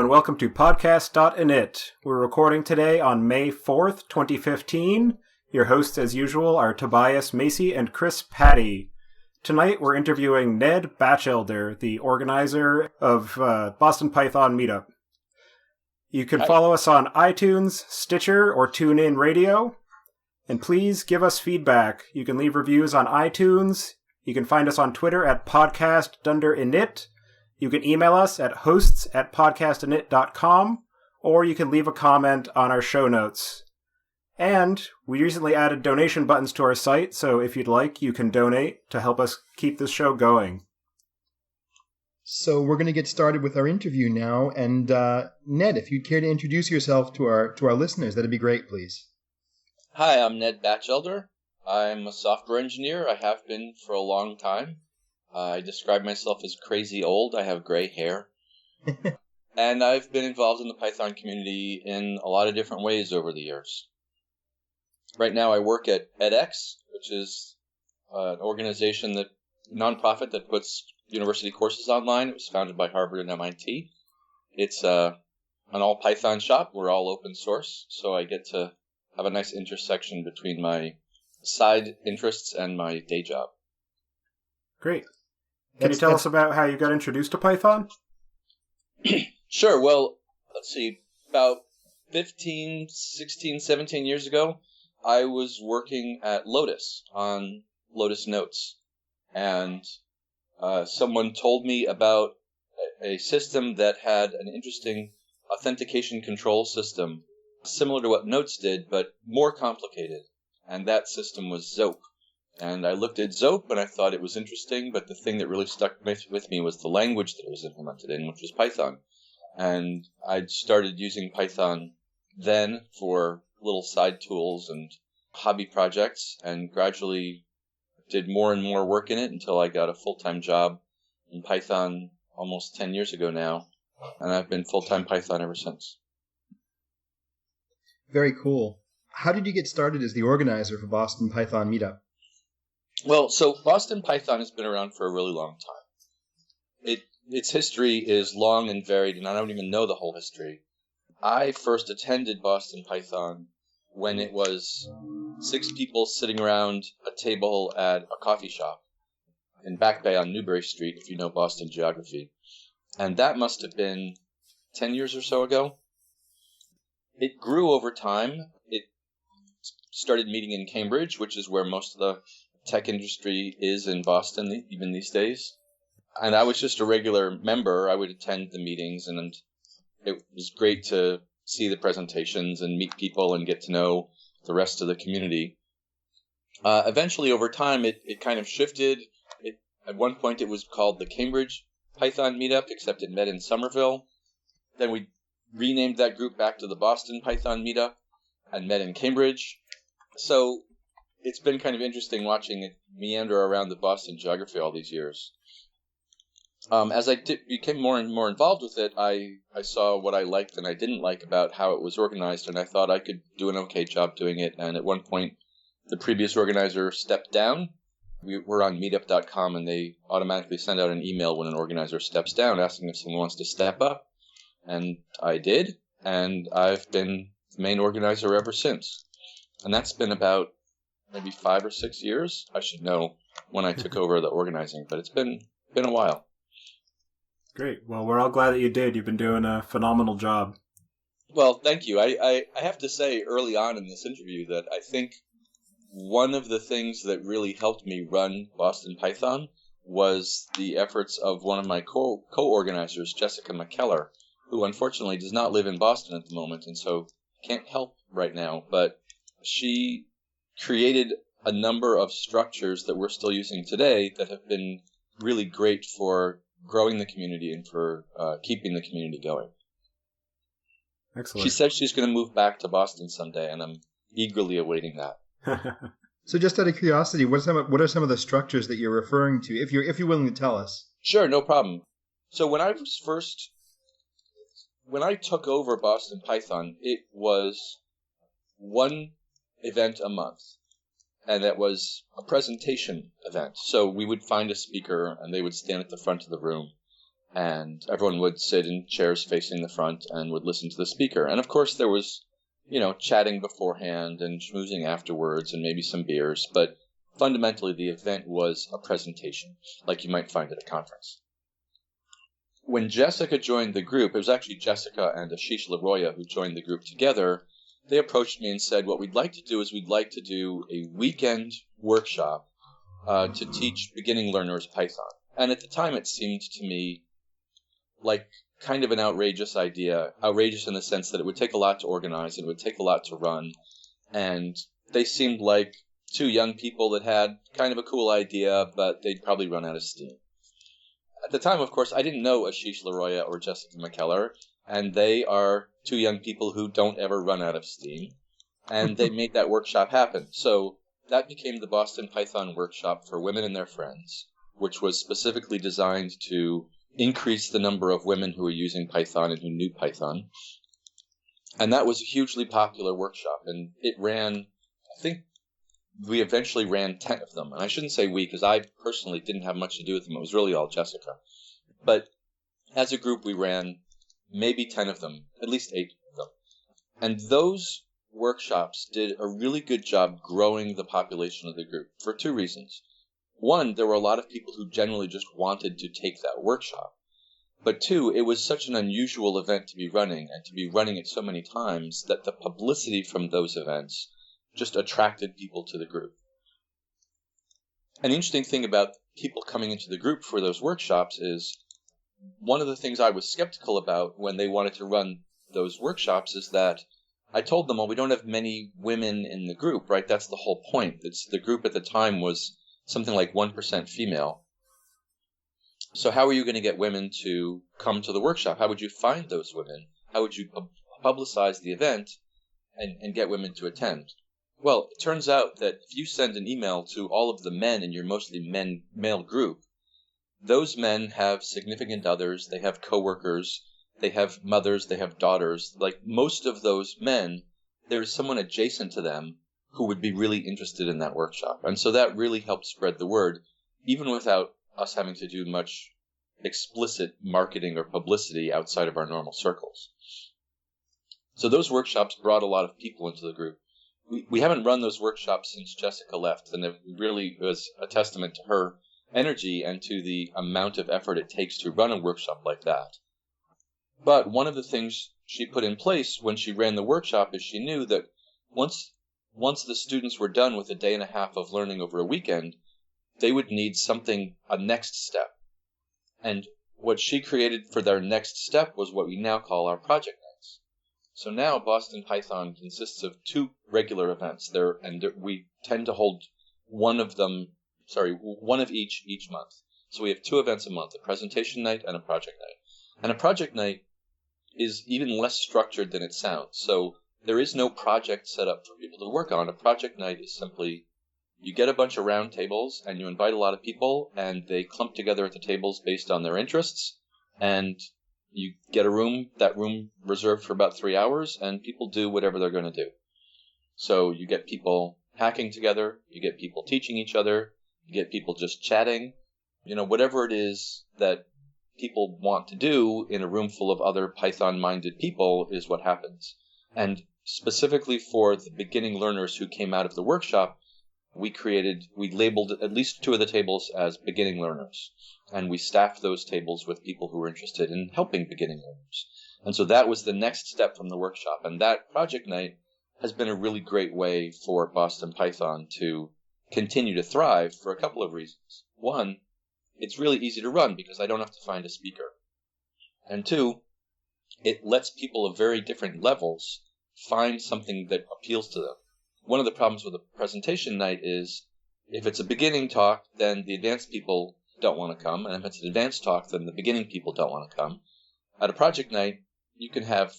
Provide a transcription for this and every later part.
and welcome to podcast.init. We're recording today on May 4th, 2015. Your hosts, as usual, are Tobias, Macey, and Patti. Tonight, we're interviewing Ned Batchelder, the organizer of Boston Python Meetup. You can follow us on iTunes, Stitcher, or TuneIn Radio. And please give us feedback. You can leave reviews on iTunes. You can find us on Twitter at podcastdunderinit. You can email us at hosts@podcastinit.com, or you can leave a comment on our show notes. And we recently added donation buttons to our site, so if you'd like, you can donate to help us keep this show going. So we're going to get started with our interview now. And Ned, if you'd care to introduce yourself to our listeners, that'd be great, please. Hi, I'm Ned Batchelder. I'm a software engineer. I have been for a long time. I describe myself as crazy old. I have gray hair. And I've been involved in the Python community in a lot of different ways over the years. Right now I work at edX, which is an organization, nonprofit that puts university courses online. It was founded by Harvard and MIT. It's an all Python shop. We're all open source, so I get to have a nice intersection between my side interests and my day job. Great. Can you tell us about how you got introduced to Python? Sure. Well, let's see. About 15, 16, 17 years ago, I was working at Lotus on Lotus Notes. And someone told me about a system that had an interesting authentication control system, similar to what Notes did, but more complicated. And that system was Zope. And I looked at Zope and I thought it was interesting, but the thing that really stuck with me was the language that it was implemented in, which was Python. And I'd started using Python then for little side tools and hobby projects, and gradually did more and more work in it until I got a full-time job in Python almost 10 years ago now. And I've been full-time Python ever since. Very cool. How did you get started as the organizer for Boston Python Meetup? Well, so Boston Python has been around for a really long time. Its history is long and varied, and I don't even know the whole history. I first attended Boston Python when it was 6 people sitting around a table at a coffee shop in Back Bay on Newbury Street, if you know Boston geography. And that must have been 10 years or so ago. It grew over time. It started meeting in Cambridge, which is where most of the tech industry is in Boston, even these days. And I was just a regular member. I would attend the meetings, and it was great to see the presentations and meet people and get to know the rest of the community. Eventually, over time, it kind of shifted. At one point, it was called the Cambridge Python Meetup, except it met in Somerville. Then we renamed that group back to the Boston Python Meetup and met in Cambridge. So it's been kind of interesting watching it meander around the Boston geography all these years. As I became more and more involved with it, I saw what I liked and I didn't like about how it was organized, and I thought I could do an okay job doing it. And at one point, the previous organizer stepped down. We were on meetup.com, and they automatically send out an email when an organizer steps down asking if someone wants to step up. And I did, and I've been the main organizer ever since. And that's been about maybe 5 or 6 years. I should know when I took over the organizing, but it's been a while. Great. Well, we're all glad that you did. You've been doing a phenomenal job. Well, thank you. I have to say early on in this interview that I think one of the things that really helped me run Boston Python was the efforts of one of my co-organizers, Jessica McKeller, who unfortunately does not live in Boston at the moment and so can't help right now. But she created a number of structures that we're still using today that have been really great for growing the community and for keeping the community going. Excellent. She said she's going to move back to Boston someday, and I'm eagerly awaiting that. So just out of curiosity, what are some of the structures that you're referring to, if you're willing to tell us? Sure, no problem. So when I took over Boston Python, it was one event a month. And that was a presentation event. So we would find a speaker, and they would stand at the front of the room. and everyone would sit in chairs facing the front and would listen to the speaker. And of course there was, chatting beforehand and schmoozing afterwards and maybe some beers, but fundamentally the event was a presentation, like you might find at a conference. When Jessica joined the group, it was actually Jessica and Ashish Leroya who joined the group together. They approached me and said, what we'd like to do is we'd like to do a weekend workshop to teach beginning learners Python. And at the time it seemed to me like kind of an outrageous idea, outrageous in the sense that it would take a lot to organize and it would take a lot to run. And they seemed like two young people that had kind of a cool idea, but they'd probably run out of steam. At the time, of course, I didn't know Ashish Leroya or Jessica McKeller, and they are two young people who don't ever run out of steam, and they made that workshop happen. So that became the Boston Python workshop for women and their friends, which was specifically designed to increase the number of women who were using Python and who knew Python. And that was a hugely popular workshop, and it ran, I think we eventually ran 10 of them. And I shouldn't say we, because I personally didn't have much to do with them. It was really all Jessica. But as a group, we ran maybe 10 of them, at least 8 of them. And those workshops did a really good job growing the population of the group for two reasons. One, there were a lot of people who generally just wanted to take that workshop. But two, it was such an unusual event to be running, and to be running it so many times, that the publicity from those events just attracted people to the group. An interesting thing about people coming into the group for those workshops is one of the things I was skeptical about when they wanted to run those workshops is that I told them, well, we don't have many women in the group, right? That's the whole point. The group at the time was something like 1% female. So how are you going to get women to come to the workshop? How would you find those women? How would you publicize the event and get women to attend? Well, it turns out that if you send an email to all of the men in your mostly male group, those men have significant others, they have coworkers, they have mothers, they have daughters. Like most of those men, there's someone adjacent to them who would be really interested in that workshop. And so that really helped spread the word, even without us having to do much explicit marketing or publicity outside of our normal circles. So those workshops brought a lot of people into the group. We haven't run those workshops since Jessica left, and it really was a testament to her energy and to the amount of effort it takes to run a workshop like that. But one of the things she put in place when she ran the workshop is she knew that once the students were done with a day and a half of learning over a weekend, they would need a next step. And what she created for their next step was what we now call our project nights. So now Boston Python consists of 2 regular events there, and we tend to hold one of each month. So we have 2 events a month, a presentation night and a project night. And a project night is even less structured than it sounds. So there is no project set up for people to work on. A project night is simply you get a bunch of round tables and you invite a lot of people and they clump together at the tables based on their interests, and you get that room reserved for about 3 hours, and people do whatever they're going to do. So you get people hacking together, you get people teaching each other, you get people just chatting, whatever it is that people want to do in a room full of other Python-minded people is what happens. And specifically for the beginning learners who came out of the workshop, we labeled at least 2 of the tables as beginning learners. And we staffed those tables with people who were interested in helping beginning learners. And so that was the next step from the workshop. And that project night has been a really great way for Boston Python to continue to thrive for a couple of reasons. One, it's really easy to run because I don't have to find a speaker. And 2, it lets people of very different levels find something that appeals to them. One of the problems with a presentation night is if it's a beginning talk, then the advanced people don't want to come. And if it's an advanced talk, then the beginning people don't want to come. At a project night, you can have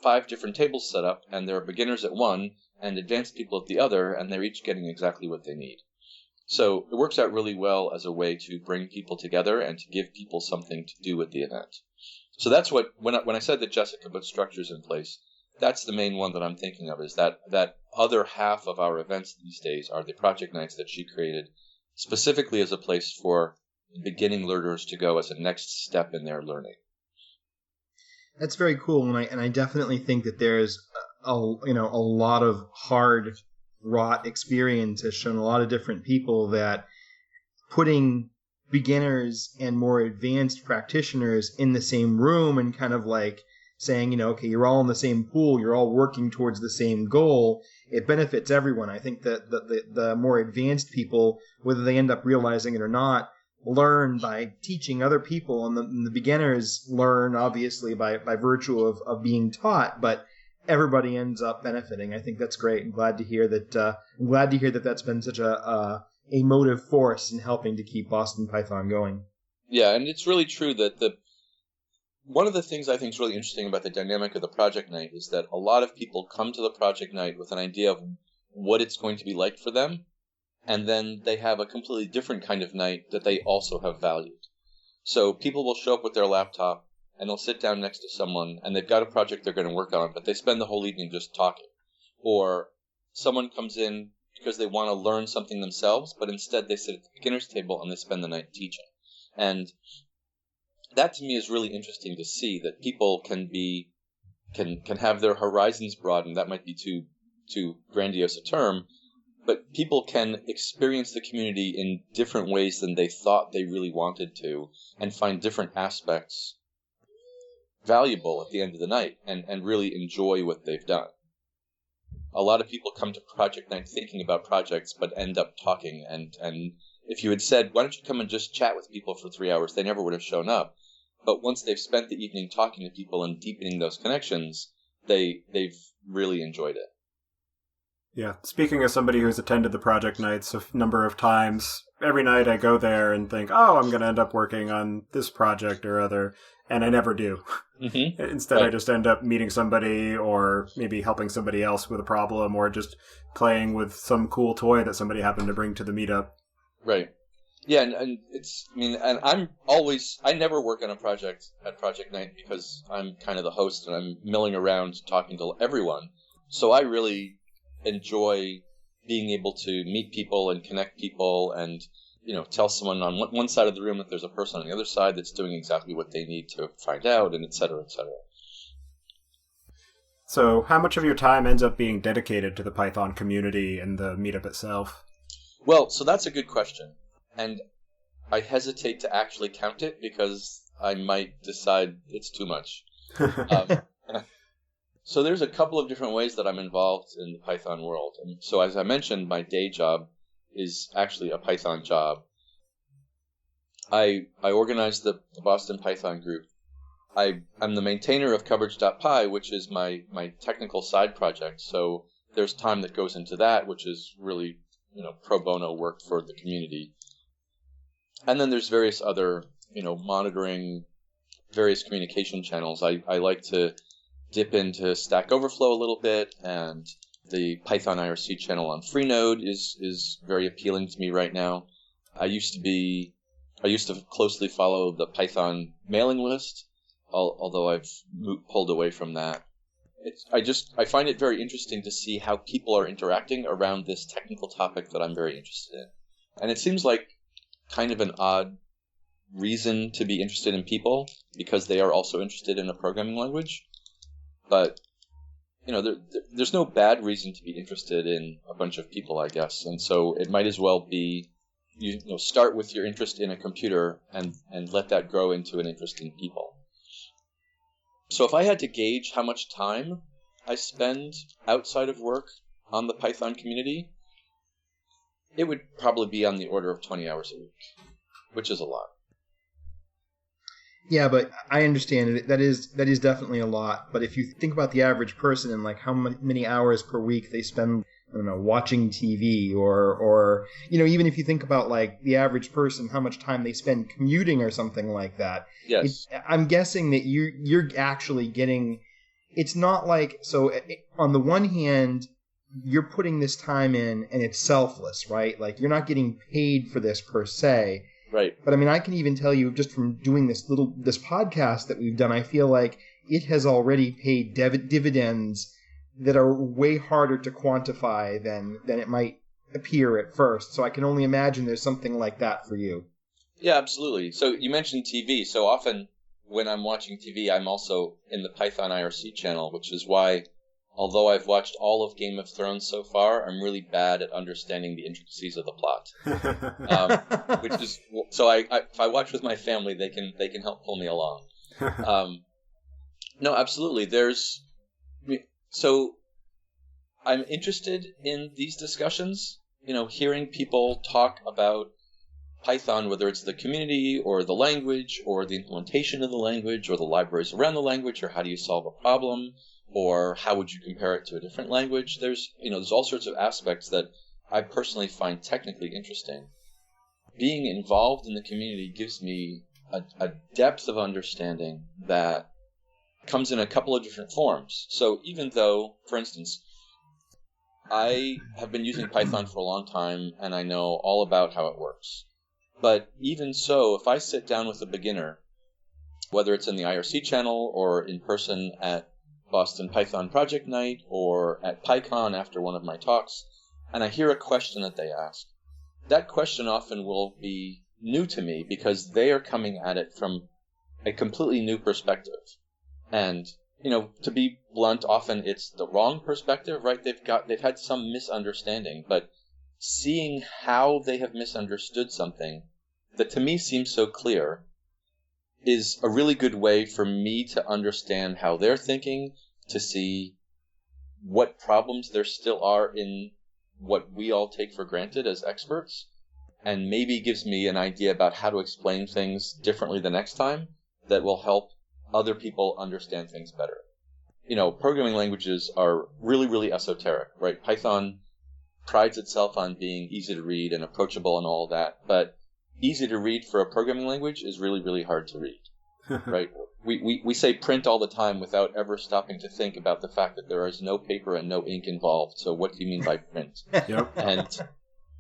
5 different tables set up, and there are beginners at one and advanced people at the other, and they're each getting exactly what they need. So it works out really well as a way to bring people together and to give people something to do at the event. So that's what, when I said that Jessica put structures in place, that's the main one that I'm thinking of, is that other half of our events these days are the project nights that she created specifically as a place for beginning learners to go as a next step in their learning. That's very cool, and I definitely think that there's a lot of hard wrought experience has shown a lot of different people that putting beginners and more advanced practitioners in the same room and kind of like saying, okay, you're all in the same pool, you're all working towards the same goal, it benefits everyone. I think that the more advanced people, whether they end up realizing it or not, learn by teaching other people, and the beginners learn obviously by virtue of being taught, but everybody ends up benefiting. I think that's great. I'm glad to hear that that's been such a motive force in helping to keep Boston Python going. Yeah, and it's really true that one of the things I think is really interesting about the dynamic of the project night is that a lot of people come to the project night with an idea of what it's going to be like for them, and then they have a completely different kind of night that they also have valued. So people will show up with their laptop, and they'll sit down next to someone, and they've got a project they're going to work on, but they spend the whole evening just talking. Or someone comes in because they want to learn something themselves, but instead they sit at the beginner's table and they spend the night teaching. And that to me is really interesting to see, that people can have their horizons broadened. That might be too grandiose a term, but people can experience the community in different ways than they thought they really wanted to, and find different aspects valuable at the end of the night, and really enjoy what they've done. A lot of people come to project night thinking about projects, but end up talking, and if you had said, why don't you come and just chat with people for 3 hours, they never would have shown up. But once they've spent the evening talking to people and deepening those connections, they've really enjoyed it. Yeah, speaking as somebody who's attended the project nights a number of times, every night I go there and think, I'm going to end up working on this project or other, and I never do. Mm-hmm. Instead, right. I just end up meeting somebody, or maybe helping somebody else with a problem, or just playing with some cool toy that somebody happened to bring to the meetup. Right. Yeah, and I never work on a project at project night because I'm kind of the host and I'm milling around talking to everyone. So I really enjoy being able to meet people and connect people, and tell someone on one side of the room that there's a person on the other side that's doing exactly what they need to find out, and et cetera, et cetera. So how much of your time ends up being dedicated to the Python community and the meetup itself? Well, so that's a good question. And I hesitate to actually count it because I might decide it's too much. So there's a couple of different ways that I'm involved in the Python world. And so as I mentioned, my day job is actually a Python job. I organize the Boston Python group. I'm the maintainer of coverage.py, which is my technical side project. So there's time that goes into that, which is really pro bono work for the community. And then there's various other, monitoring various communication channels. I like to dip into Stack Overflow a little bit, and the Python IRC channel on Freenode is very appealing to me right now. I used to closely follow the Python mailing list, although I've pulled away from that. I find it very interesting to see how people are interacting around this technical topic that I'm very interested in. And it seems like kind of an odd reason to be interested in people, because they are also interested in a programming language. But, there's no bad reason to be interested in a bunch of people, I guess. And so it might as well be, start with your interest in a computer and let that grow into an interest in people. So if I had to gauge how much time I spend outside of work on the Python community, it would probably be on the order of 20 hours a week, which is a lot. Yeah, but I understand it. That is definitely a lot. But if you think about the average person and like how many hours per week they spend, I don't know, watching TV, or even if you think about like the average person, how much time they spend commuting or something like that. Yes. I'm guessing that you're actually getting. It's not like, so on the one hand, you're putting this time in and it's selfless, right? Like you're not getting paid for this per se. Right. But I mean, I can even tell you just from doing this podcast that we've done, I feel like it has already paid dividends that are way harder to quantify than it might appear at first. So I can only imagine there's something like that for you. Yeah, absolutely. So you mentioned TV. So often when I'm watching TV, I'm also in the Python IRC channel, which is why, although I've watched all of Game of Thrones so far, I'm really bad at understanding the intricacies of the plot. Which is so if I watch with my family, they can help pull me along. No, absolutely. So I'm interested in these discussions. Hearing people talk about Python, whether it's the community or the language or the implementation of the language or the libraries around the language, or how do you solve a problem, or how would you compare it to a different language? There's all sorts of aspects that I personally find technically interesting. Being involved in the community gives me a depth of understanding that comes in a couple of different forms. So even though, for instance, I have been using Python for a long time and I know all about how it works. But even so, if I sit down with a beginner, whether it's in the IRC channel or in person at Boston Python Project Night or at PyCon after one of my talks, and I hear a question that they ask, that question often will be new to me because they are coming at it from a completely new perspective. And, to be blunt, often it's the wrong perspective, right? They've had some misunderstanding, but seeing how they have misunderstood something that to me seems so clear is a really good way for me to understand how they're thinking, to see what problems there still are in what we all take for granted as experts, and maybe gives me an idea about how to explain things differently the next time that will help other people understand things better. Programming languages are really, really esoteric, right? Python prides itself on being easy to read and approachable and all that, but easy to read for a programming language is really, really hard to read, right? We say print all the time without ever stopping to think about the fact that there is no paper and no ink involved. So what do you mean by print? Yep.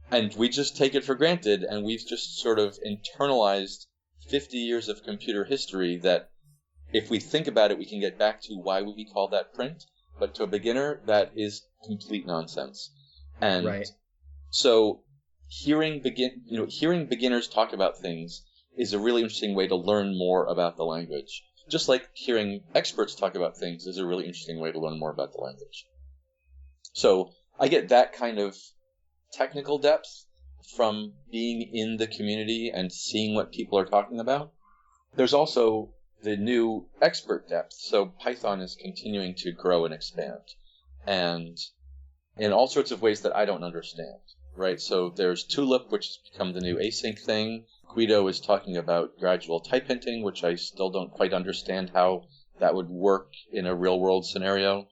And we just take it for granted, and we've just sort of internalized 50 years of computer history that if we think about it, we can get back to why we call that print. But to a beginner, that is complete nonsense. And right. So hearing beginners talk about things is a really interesting way to learn more about the language. Just like hearing experts talk about things is a really interesting way to learn more about the language. So I get that kind of technical depth from being in the community and seeing what people are talking about. There's also the new expert depth. So Python is continuing to grow and expand, and in all sorts of ways that I don't understand, right? So there's Tulip, which has become the new async thing. Guido is talking about gradual type hinting, which I still don't quite understand how that would work in a real-world scenario.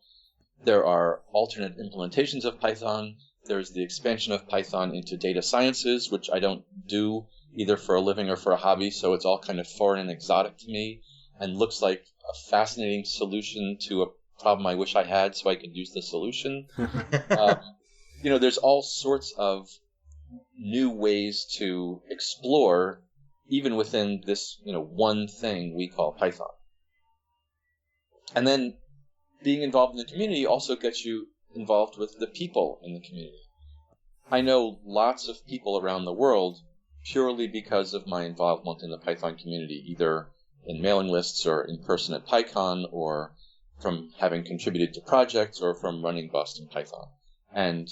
There are alternate implementations of Python. There's the expansion of Python into data sciences, which I don't do either for a living or for a hobby, so it's all kind of foreign and exotic to me and looks like a fascinating solution to a problem I wish I had so I could use the solution. There's all sorts of new ways to explore even within this, one thing we call Python. And then being involved in the community also gets you involved with the people in the community. I know lots of people around the world purely because of my involvement in the Python community, either in mailing lists or in person at PyCon, or from having contributed to projects or from running Boston Python. And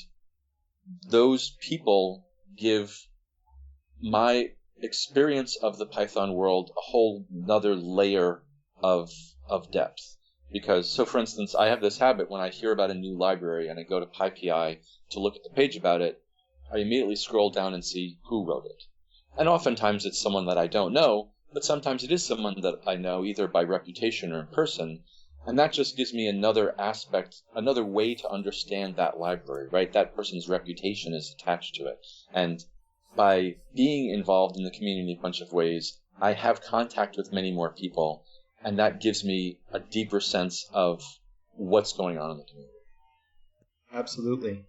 those people give my experience of the Python world a whole another layer of depth. Because, so for instance, I have this habit when I hear about a new library and I go to PyPI to look at the page about it, I immediately scroll down and see who wrote it. And oftentimes it's someone that I don't know, but sometimes it is someone that I know either by reputation or in person. And that just gives me another aspect, another way to understand that library, right? That person's reputation is attached to it. And by being involved in the community in a bunch of ways, I have contact with many more people, and that gives me a deeper sense of what's going on in the community. Absolutely.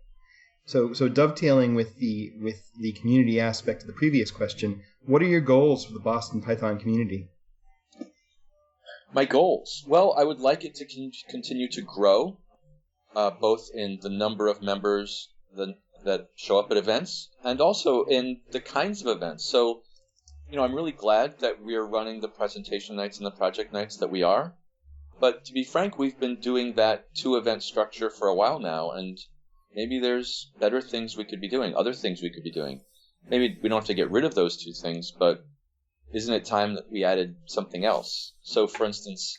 So dovetailing with the community aspect of the previous question, what are your goals for the Boston Python community? My goals? Well, I would like it to continue to grow, both in the number of members that show up at events and also in the kinds of events. So, I'm really glad that we are running the presentation nights and the project nights that we are. But to be frank, we've been doing that 2-event structure for a while now, and maybe there's better things we could be doing, other things we could be doing. Maybe we don't have to get rid of those 2 things, but isn't it time that we added something else? So, for instance,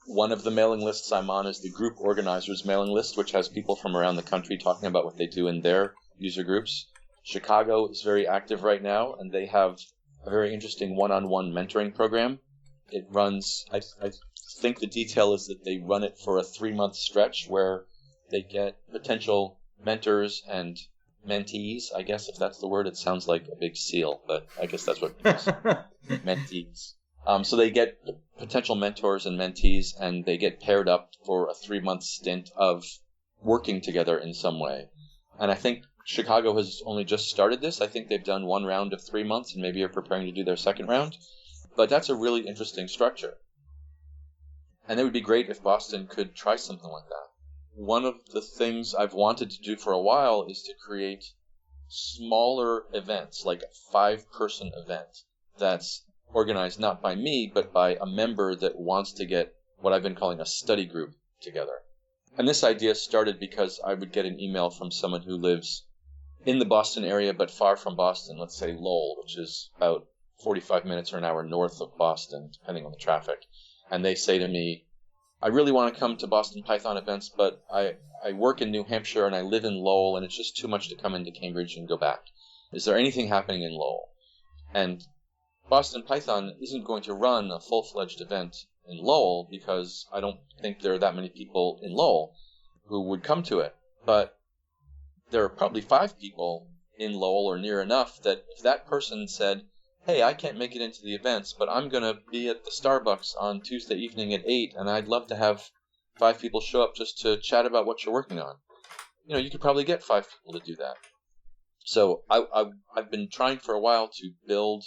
one of the mailing lists I'm on is the group organizers mailing list, which has people from around the country talking about what they do in their user groups. Chicago is very active right now, and they have a very interesting one-on-one mentoring program. It runs, I think the detail is that they run it for a 3-month stretch where they get potential mentors and mentees. I guess if that's the word, it sounds like a big seal, but I guess that's what it is. Mentees. So they get potential mentors and mentees, and they get paired up for a 3-month stint of working together in some way. And I think Chicago has only just started this. I think they've done 1 round of 3 months and maybe are preparing to do their 2nd round. But that's a really interesting structure. And it would be great if Boston could try something like that. One of the things I've wanted to do for a while is to create smaller events, like a 5-person event that's organized not by me, but by a member that wants to get what I've been calling a study group together. And this idea started because I would get an email from someone who lives in the Boston area but far from Boston, let's say Lowell, which is about 45 minutes or an hour north of Boston, depending on the traffic. And they say to me, I really want to come to Boston Python events, but I work in New Hampshire and I live in Lowell, and it's just too much to come into Cambridge and go back. Is there anything happening in Lowell? And Boston Python isn't going to run a full-fledged event in Lowell because I don't think there are that many people in Lowell who would come to it. But there are probably 5 people in Lowell or near enough that if that person said, hey, I can't make it into the events, but I'm going to be at the Starbucks on Tuesday evening at 8, and I'd love to have 5 people show up just to chat about what you're working on. You could probably get 5 people to do that. So I've been trying for a while to build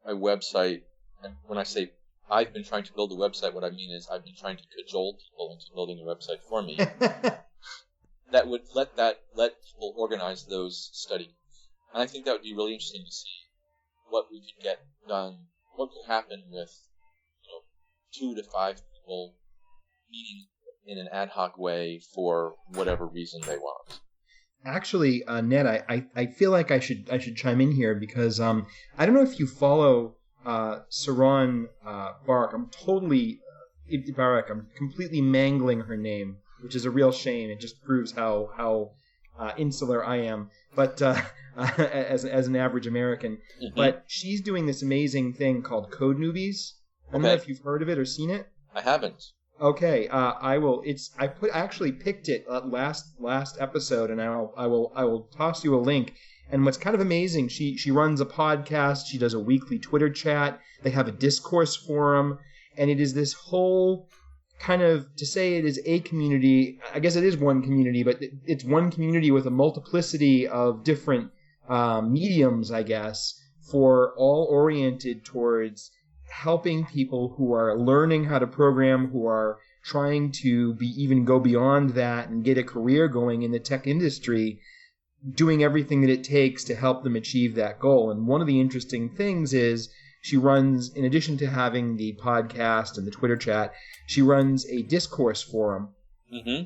a website, and when I say I've been trying to build a website, what I mean is I've been trying to cajole people into building a website for me that would let people organize those studies. And I think that would be really interesting to see what we could get done, what could happen with 2 to 5 people meeting in an ad hoc way for whatever reason they want. Actually, Ned, I feel like I should chime in here because I don't know if you follow Saron Barak. I'm completely mangling her name, which is a real shame. It just proves how insular I am. But as an average American, but she's doing this amazing thing called Code Newbies. I don't know if you've heard of it or seen it. I haven't. Okay, I will. I actually picked it last episode, and I will toss you a link. And what's kind of amazing, she runs a podcast. She does a weekly Twitter chat. They have a discourse forum, and it is this whole kind of, to say it is a community. I guess it is one community, but it's one community with a multiplicity of different mediums, I guess, for all oriented towards helping people who are learning how to program, who are trying to even go beyond that and get a career going in the tech industry, doing everything that it takes to help them achieve that goal. And one of the interesting things is she runs, in addition to having the podcast and the Twitter chat, she runs a discourse forum. Mm-hmm.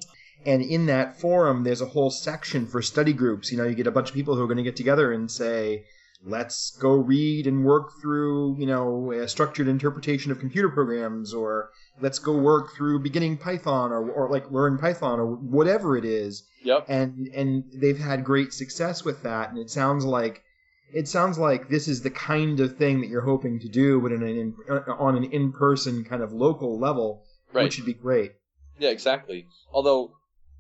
And in that forum, there's a whole section for study groups. You get a bunch of people who are going to get together and say, let's go read and work through, a structured interpretation of computer programs, or let's go work through beginning Python, or like learn Python, or whatever it is. Yep. And they've had great success with that. And it sounds like this is the kind of thing that you're hoping to do, but on an in-person kind of local level, right, which would be great. Yeah, exactly. Although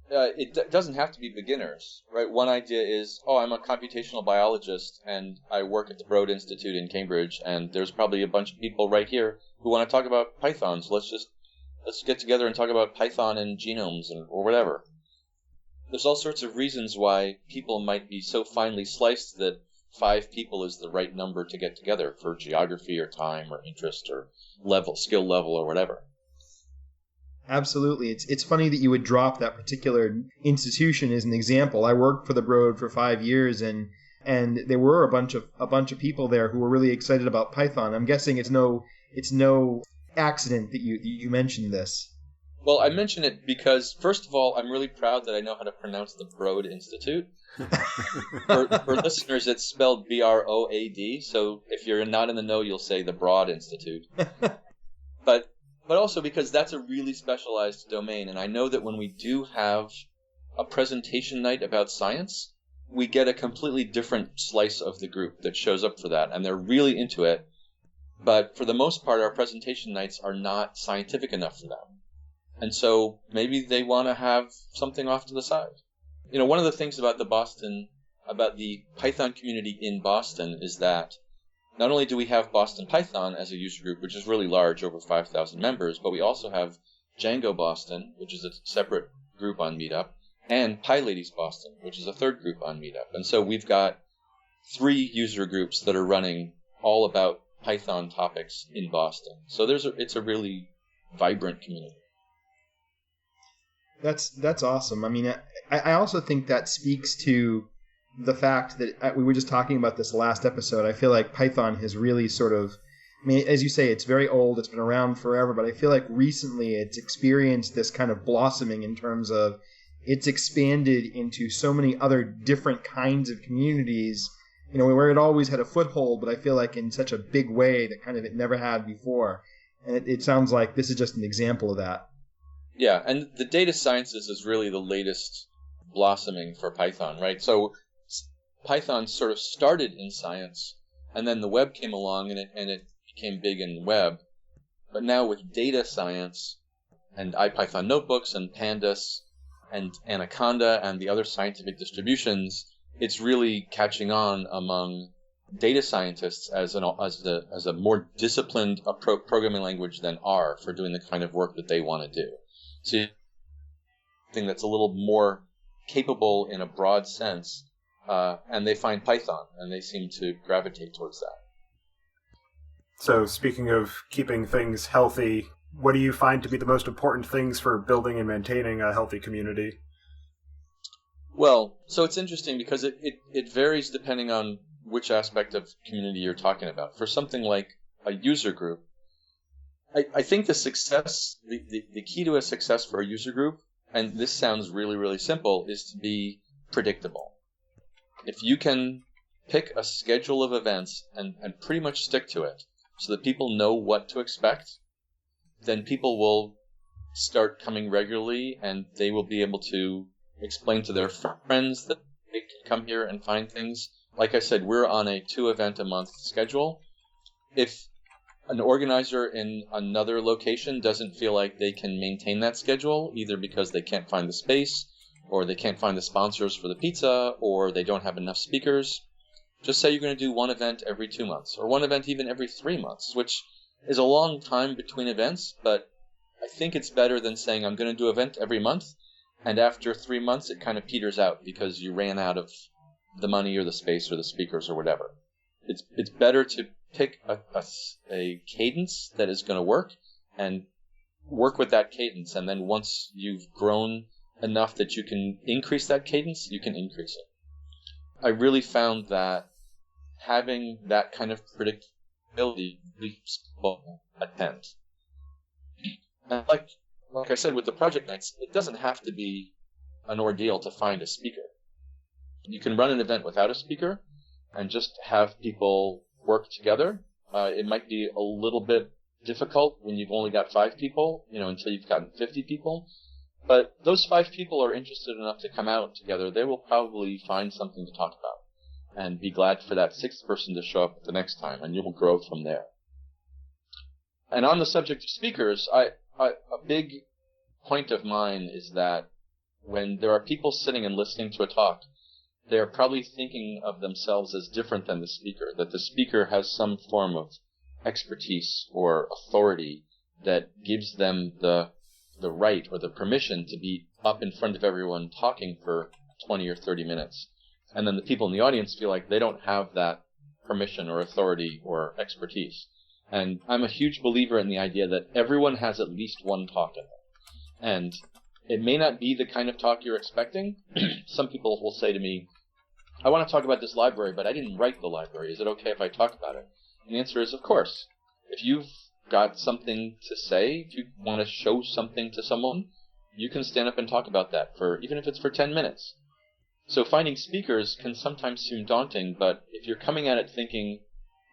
it doesn't have to be beginners, right? One idea is, I'm a computational biologist and I work at the Broad Institute in Cambridge, and there's probably a bunch of people right here who want to talk about Python. So let's get together and talk about Python and genomes or whatever. There's all sorts of reasons why people might be so finely sliced that 5 people is the right number to get together for geography or time or interest or skill level or whatever. Absolutely. It's funny that you would drop that particular institution as an example. I worked for the Broad for 5 years, and and there were a bunch of people there who were really excited about Python. I'm guessing it's no accident that you mentioned this. Well, I mention it because, first of all, I'm really proud that I know how to pronounce the Broad Institute. For listeners, it's spelled Broad, so if you're not in the know, you'll say the Broad Institute. But also because that's a really specialized domain, and I know that when we do have a presentation night about science, we get a completely different slice of the group that shows up for that, and they're really into it. But for the most part, our presentation nights are not scientific enough for them. And so maybe they want to have something off to the side. You know, one of the things about the Python community in Boston is that not only do we have Boston Python as a user group, which is really large, over 5,000 members, but we also have Django Boston, which is a separate group on Meetup, and PyLadies Boston, which is a third group on Meetup. And so we've got 3 user groups that are running all about Python topics in Boston. So it's a really vibrant community. That's awesome. I mean, I also think that speaks to the fact that we were just talking about this last episode. I feel like Python has really sort of, I mean, as you say, it's very old. It's been around forever, but I feel like recently it's experienced this kind of blossoming in terms of it's expanded into so many other different kinds of communities, you know, where it always had a foothold, but I feel like in such a big way that kind of it never had before. And it sounds like this is just an example of that. Yeah, and the data sciences is really the latest blossoming for Python, right? So Python sort of started in science, and then the web came along, and it became big in the web. But now with data science and IPython notebooks and Pandas and Anaconda and the other scientific distributions, it's really catching on among data scientists as a more disciplined programming language than R for doing the kind of work that they want to do. So something that's a little more capable in a broad sense, and they find Python, and they seem to gravitate towards that. So speaking of keeping things healthy, what do you find to be the most important things for building and maintaining a healthy community? Well, so it's interesting because it varies depending on which aspect of community you're talking about. For something like a user group, I think the key to a success for a user group, and this sounds really, really simple, is to be predictable. If you can pick a schedule of events and pretty much stick to it so that people know what to expect, then people will start coming regularly, and they will be able to explain to their friends that they can come here and find things. Like I said, we're on a 2-event-a-month schedule. If an organizer in another location doesn't feel like they can maintain that schedule, either because they can't find the space, or they can't find the sponsors for the pizza, or they don't have enough speakers, just say you're going to do 1 event every 2 months, or 1 event even every 3 months, which is a long time between events, but I think it's better than saying I'm going to do an event every month, and after 3 months it kind of peters out because you ran out of the money or the space or the speakers or whatever. It's better to pick a cadence that is going to work and work with that cadence, and then once you've grown enough that you can increase that cadence, you can increase it. I really found that having that kind of predictability leaves people attend. And like I said with the project nights, it doesn't have to be an ordeal to find a speaker. You can run an event without a speaker and just have people work together. It might be a little bit difficult when you've only got 5 people, until you've gotten 50 people. But those 5 people are interested enough to come out together. They will probably find something to talk about and be glad for that 6th person to show up the next time, and you will grow from there. And on the subject of speakers, a big point of mine is that when there are people sitting and listening to a talk, they're probably thinking of themselves as different than the speaker, that the speaker has some form of expertise or authority that gives them the right or the permission to be up in front of everyone talking for 20 or 30 minutes. And then the people in the audience feel like they don't have that permission or authority or expertise. And I'm a huge believer in the idea that everyone has at least one talk in them. And it may not be the kind of talk you're expecting. Some people will say to me, I want to talk about this library, but I didn't write the library. Is it okay if I talk about it? And the answer is, of course. If you've got something to say, if you want to show something to someone, you can stand up and talk about that, even if it's for 10 minutes. So finding speakers can sometimes seem daunting, but if you're coming at it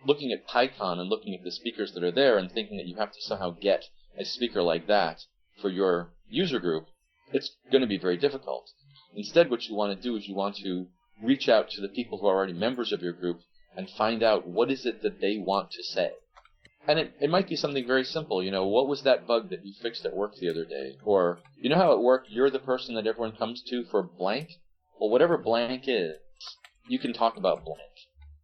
looking at PyCon and looking at the speakers that are there and thinking that you have to somehow get a speaker like that for your user group, it's going to be very difficult. Instead, what you want to do is you want to reach out to the people who are already members of your group and find out what is it that they want to say. And it might be something very simple. What was that bug that you fixed at work the other day? Or, you know how at work you're the person that everyone comes to for blank? Well, whatever blank is, you can talk about blank.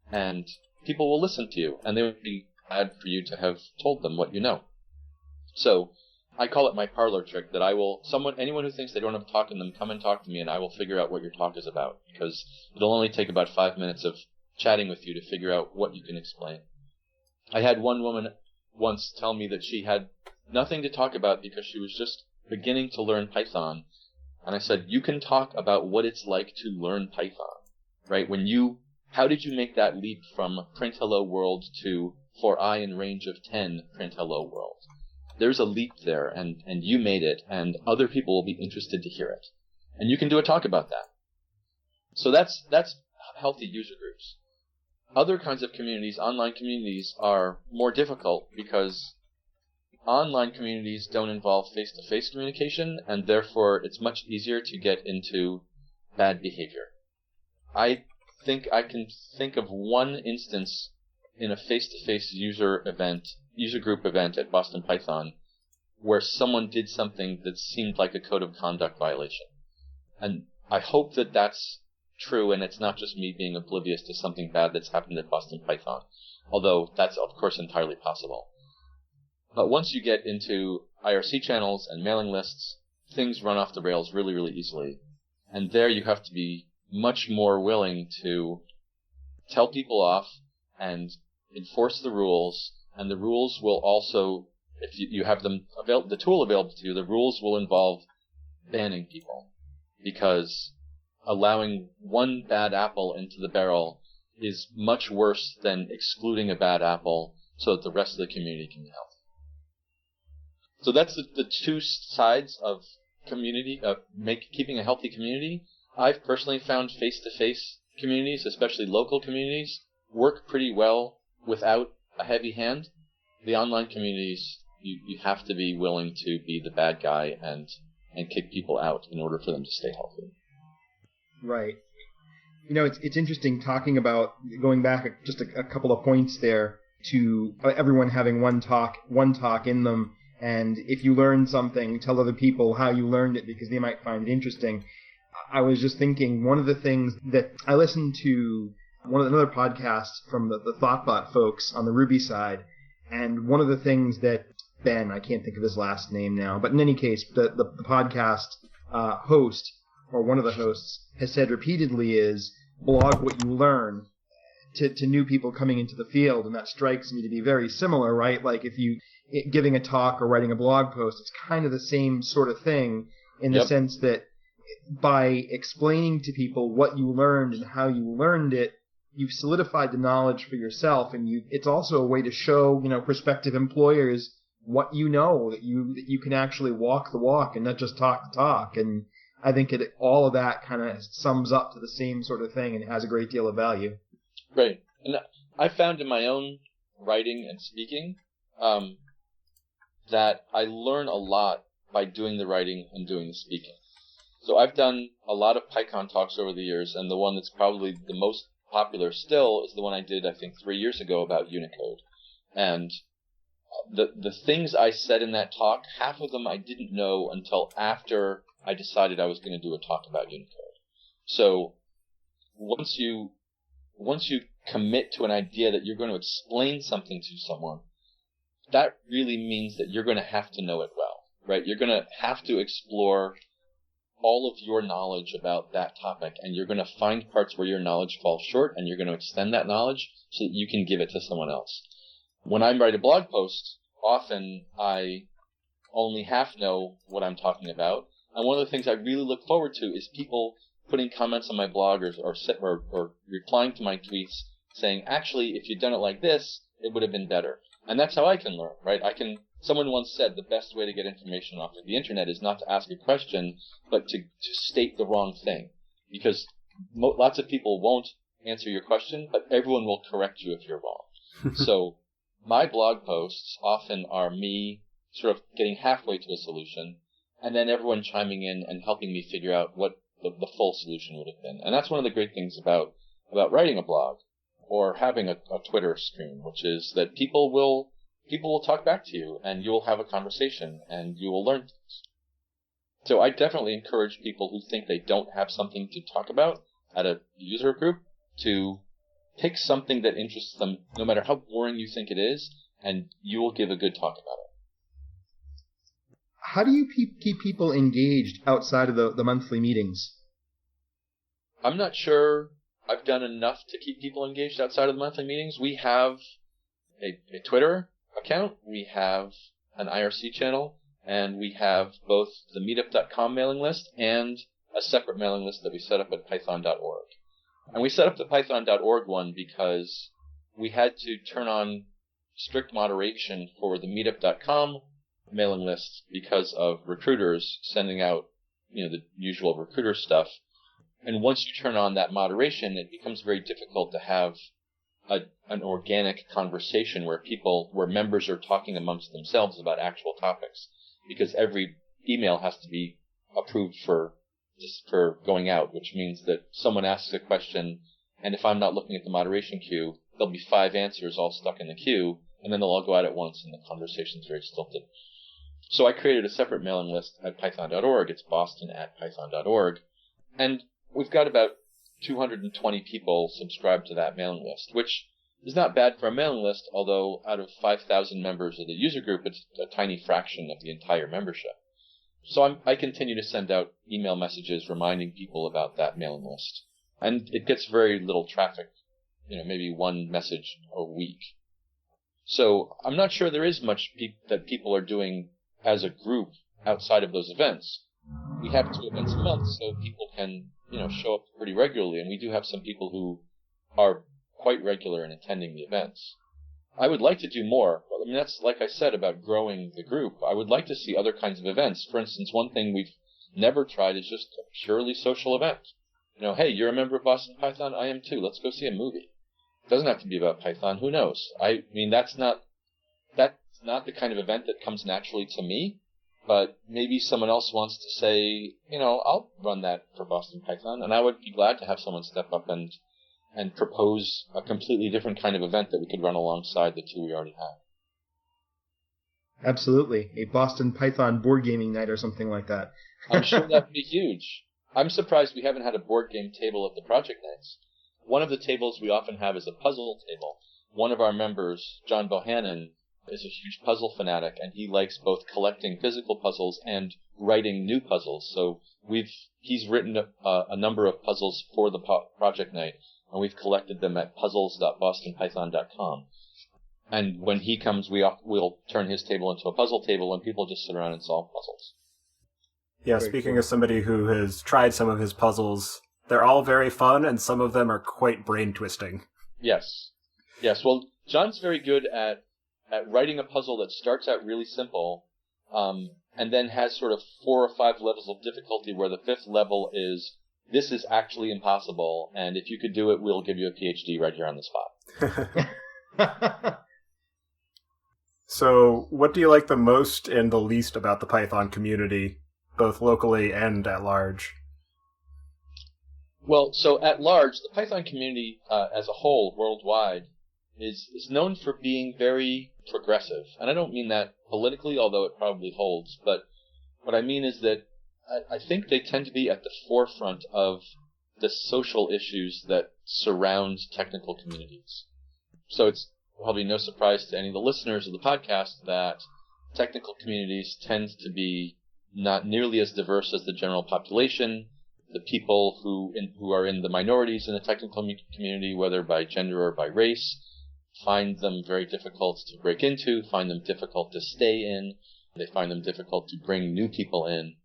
And people will listen to you, and they would be glad for you to have told them what you know. So I call it my parlor trick, that anyone who thinks they don't have a talk in them, come and talk to me, and I will figure out what your talk is about, because it'll only take about 5 minutes of chatting with you to figure out what you can explain. I had one woman once tell me that she had nothing to talk about because she was just beginning to learn Python. And I said, you can talk about what it's like to learn Python, right? How did you make that leap from print hello world to for I in range of 10 print hello world? There's a leap there, and you made it, and other people will be interested to hear it. And you can do a talk about that. So that's healthy user groups. Other kinds of communities, online communities, are more difficult because online communities don't involve face-to-face communication, and therefore it's much easier to get into bad behavior. I think I can think of one instance in a face-to-face user group event at Boston Python where someone did something that seemed like a code of conduct violation. And I hope that that's true, and it's not just me being oblivious to something bad that's happened at Boston Python, although that's, of course, entirely possible. But once you get into IRC channels and mailing lists, things run off the rails really, really easily. And there you have to be much more willing to tell people off and enforce the rules, and the rules will also, if you have the tool available to you, the rules will involve banning people, because allowing one bad apple into the barrel is much worse than excluding a bad apple so that the rest of the community can be healthy. So that's the two sides of community, keeping a healthy community. I've personally found face-to-face communities, especially local communities, work pretty well without a heavy hand. The online communities, you have to be willing to be the bad guy and kick people out in order for them to stay healthy. Right. It's interesting talking about, going back just a couple of points there, to everyone having one talk in them, and if you learn something, tell other people how you learned it because they might find it interesting. I was just thinking, one of the things that I listened to, another podcast from the ThoughtBot folks on the Ruby side, and one of the things that Ben, I can't think of his last name now, but in any case, the podcast host, or one of the hosts, has said repeatedly is blog what you learn to new people coming into the field, and that strikes me to be very similar, right? Like if you giving a talk or writing a blog post, it's kind of the same sort of thing in the sense that by explaining to people what you learned and how you learned it, you've solidified the knowledge for yourself, and it's also a way to show, prospective employers what you know, that you can actually walk the walk and not just talk the talk. And I think all of that kind of sums up to the same sort of thing and has a great deal of value. Right. And I found in my own writing and speaking that I learn a lot by doing the writing and doing the speaking. So I've done a lot of PyCon talks over the years, and the one that's probably the most popular still is the one I did, I think, 3 years ago about Unicode. And the things I said in that talk, half of them I didn't know until after I decided I was going to do a talk about Unicode. So once you commit to an idea that you're going to explain something to someone, that really means that you're going to have to know it well, right? You're going to have to explore all of your knowledge about that topic, and you're going to find parts where your knowledge falls short, and you're going to extend that knowledge so that you can give it to someone else. When I write a blog post, often I only half know what I'm talking about, and one of the things I really look forward to is people putting comments on my blog or replying to my tweets saying, actually, if you'd done it like this, it would have been better. And that's how I can learn, right? Someone once said the best way to get information off of the internet is not to ask a question, but to state the wrong thing. Because lots of people won't answer your question, but everyone will correct you if you're wrong. So my blog posts often are me sort of getting halfway to a solution, and then everyone chiming in and helping me figure out what the full solution would have been. And that's one of the great things about writing a blog or having a Twitter stream, which is that people will talk back to you, and you'll have a conversation, and you will learn things. So I definitely encourage people who think they don't have something to talk about at a user group to pick something that interests them, no matter how boring you think it is, and you will give a good talk about it. How do you keep people engaged outside of the monthly meetings? I'm not sure I've done enough to keep people engaged outside of the monthly meetings. We have a Twitter account, we have an IRC channel, and we have both the meetup.com mailing list and a separate mailing list that we set up at python.org. And we set up the python.org one because we had to turn on strict moderation for the meetup.com mailing list because of recruiters sending out, the usual recruiter stuff. And once you turn on that moderation, it becomes very difficult to have an organic conversation where members are talking amongst themselves about actual topics, because every email has to be approved for going out, which means that someone asks a question, and if I'm not looking at the moderation queue, there'll be 5 answers all stuck in the queue, and then they'll all go out at once, and the conversation's very stilted. So I created a separate mailing list at python.org. It's boston@python.org. And we've got about 220 people subscribed to that mailing list, which is not bad for a mailing list, although out of 5,000 members of the user group, it's a tiny fraction of the entire membership. So I continue to send out email messages reminding people about that mailing list. And it gets very little traffic, maybe one message a week. So I'm not sure there is much that people are doing as a group outside of those events. We have 2 events a month, so people can, show up pretty regularly, and we do have some people who are quite regular in attending the events. I would like to do more. I mean, that's like I said about growing the group. I would like to see other kinds of events. For instance, one thing we've never tried is just a purely social event. Hey, you're a member of Boston Python? I am too. Let's go see a movie. It doesn't have to be about Python. Who knows? I mean, that's not the kind of event that comes naturally to me. But maybe someone else wants to say, I'll run that for Boston Python, and I would be glad to have someone step up and propose a completely different kind of event that we could run alongside the 2 we already have. Absolutely. A Boston Python board gaming night or something like that. I'm sure that would be huge. I'm surprised we haven't had a board game table at the project nights. One of the tables we often have is a puzzle table. One of our members, John Bohannon, is a huge puzzle fanatic, and he likes both collecting physical puzzles and writing new puzzles. So he's written a number of puzzles for the project night, and we've collected them at puzzles.bostonpython.com. And when he comes, we'll turn his table into a puzzle table, and people just sit around and solve puzzles. Yeah, speaking as somebody who has tried some of his puzzles, they're all very fun, and some of them are quite brain-twisting. Yes. Well, John's very good at writing a puzzle that starts out really simple, and then has sort of 4 or 5 levels of difficulty, where the 5th level is, this is actually impossible, and if you could do it, we'll give you a PhD right here on the spot. So, what do you like the most and the least about the Python community, both locally and at large? Well, so at large, the Python community as a whole, worldwide, is known for being very progressive. And I don't mean that politically, although it probably holds, but what I mean is that I think they tend to be at the forefront of the social issues that surround technical communities. So it's probably no surprise to any of the listeners of the podcast that technical communities tend to be not nearly as diverse as the general population. The people who are in the minorities in the technical community, whether by gender or by race, find them very difficult to break into, find them difficult to stay in. They find them difficult to bring new people in.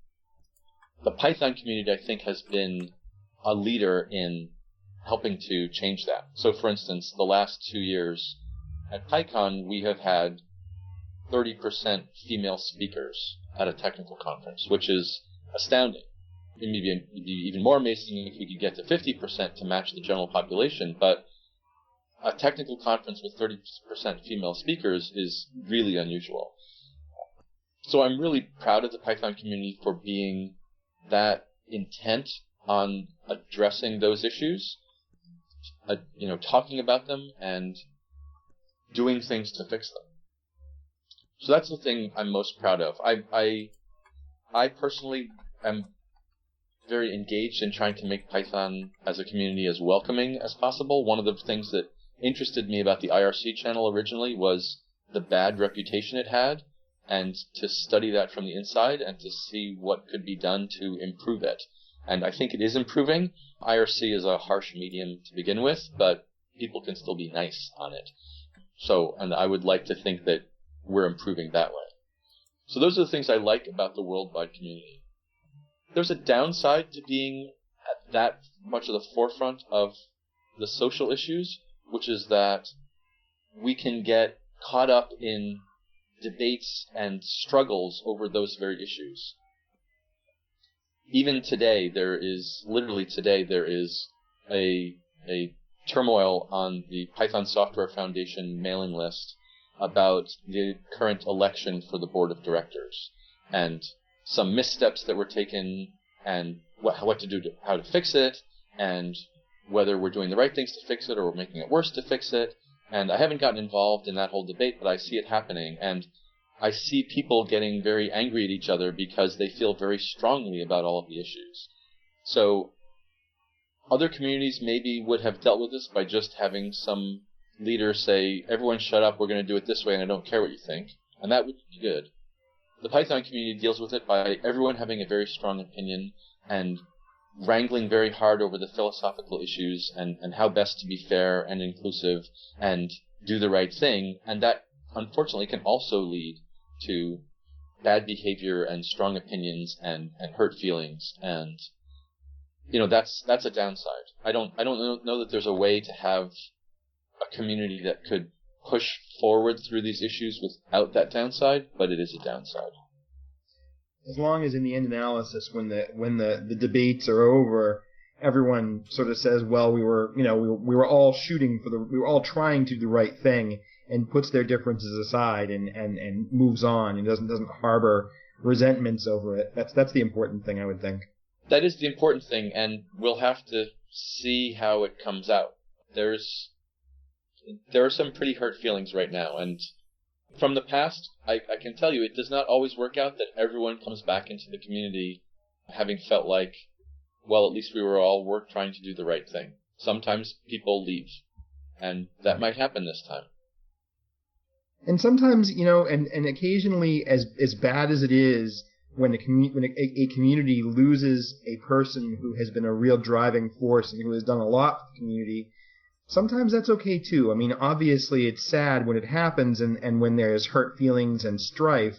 The Python community, I think, has been a leader in helping to change that. So, for instance, the last 2 years at PyCon, we have had 30% female speakers at a technical conference, which is astounding. It may be even more amazing if we could get to 50% to match the general population, but a technical conference with 30% female speakers is really unusual. So I'm really proud of the Python community for being that intent on addressing those issues, talking about them and doing things to fix them. So that's the thing I'm most proud of. I personally am very engaged in trying to make Python as a community as welcoming as possible. One of the things that interested me about the IRC channel originally was the bad reputation it had, and to study that from the inside and to see what could be done to improve it. And I think it is improving. IRC is a harsh medium to begin with, but people can still be nice on it. So, and I would like to think that we're improving that way. So those are the things I like about the worldwide community. There's a downside to being at that much of the forefront of the social issues, which is that we can get caught up in debates and struggles over those very issues. Even today, there is a turmoil on the Python Software Foundation mailing list about the current election for the board of directors and some missteps that were taken and what to do how to fix it and whether we're doing the right things to fix it or we're making it worse to fix it. And I haven't gotten involved in that whole debate, but I see it happening. And I see people getting very angry at each other because they feel very strongly about all of the issues. So other communities maybe would have dealt with this by just having some leader say, everyone shut up, we're going to do it this way, and I don't care what you think. And that would be good. The Python community deals with it by everyone having a very strong opinion and wrangling very hard over the philosophical issues and how best to be fair and inclusive and do the right thing. And that, unfortunately, can also lead to bad behavior and strong opinions and hurt feelings. And, that's a downside. I don't know that there's a way to have a community that could push forward through these issues without that downside, but it is a downside. As long as in the end analysis, when the debates are over, everyone sort of says, well, we were all we were all trying to do the right thing, and puts their differences aside and moves on and doesn't harbor resentments over it. That's the important thing, I would think. That is the important thing, and we'll have to see how it comes out. There are some pretty hurt feelings right now, and from the past, I can tell you it does not always work out that everyone comes back into the community having felt like, well, at least we were all trying to do the right thing. Sometimes people leave, and that might happen this time. And sometimes, and occasionally, as bad as it is, when a community loses a person who has been a real driving force and who has done a lot for the community, sometimes that's okay too. I mean, obviously it's sad when it happens and when there's hurt feelings and strife,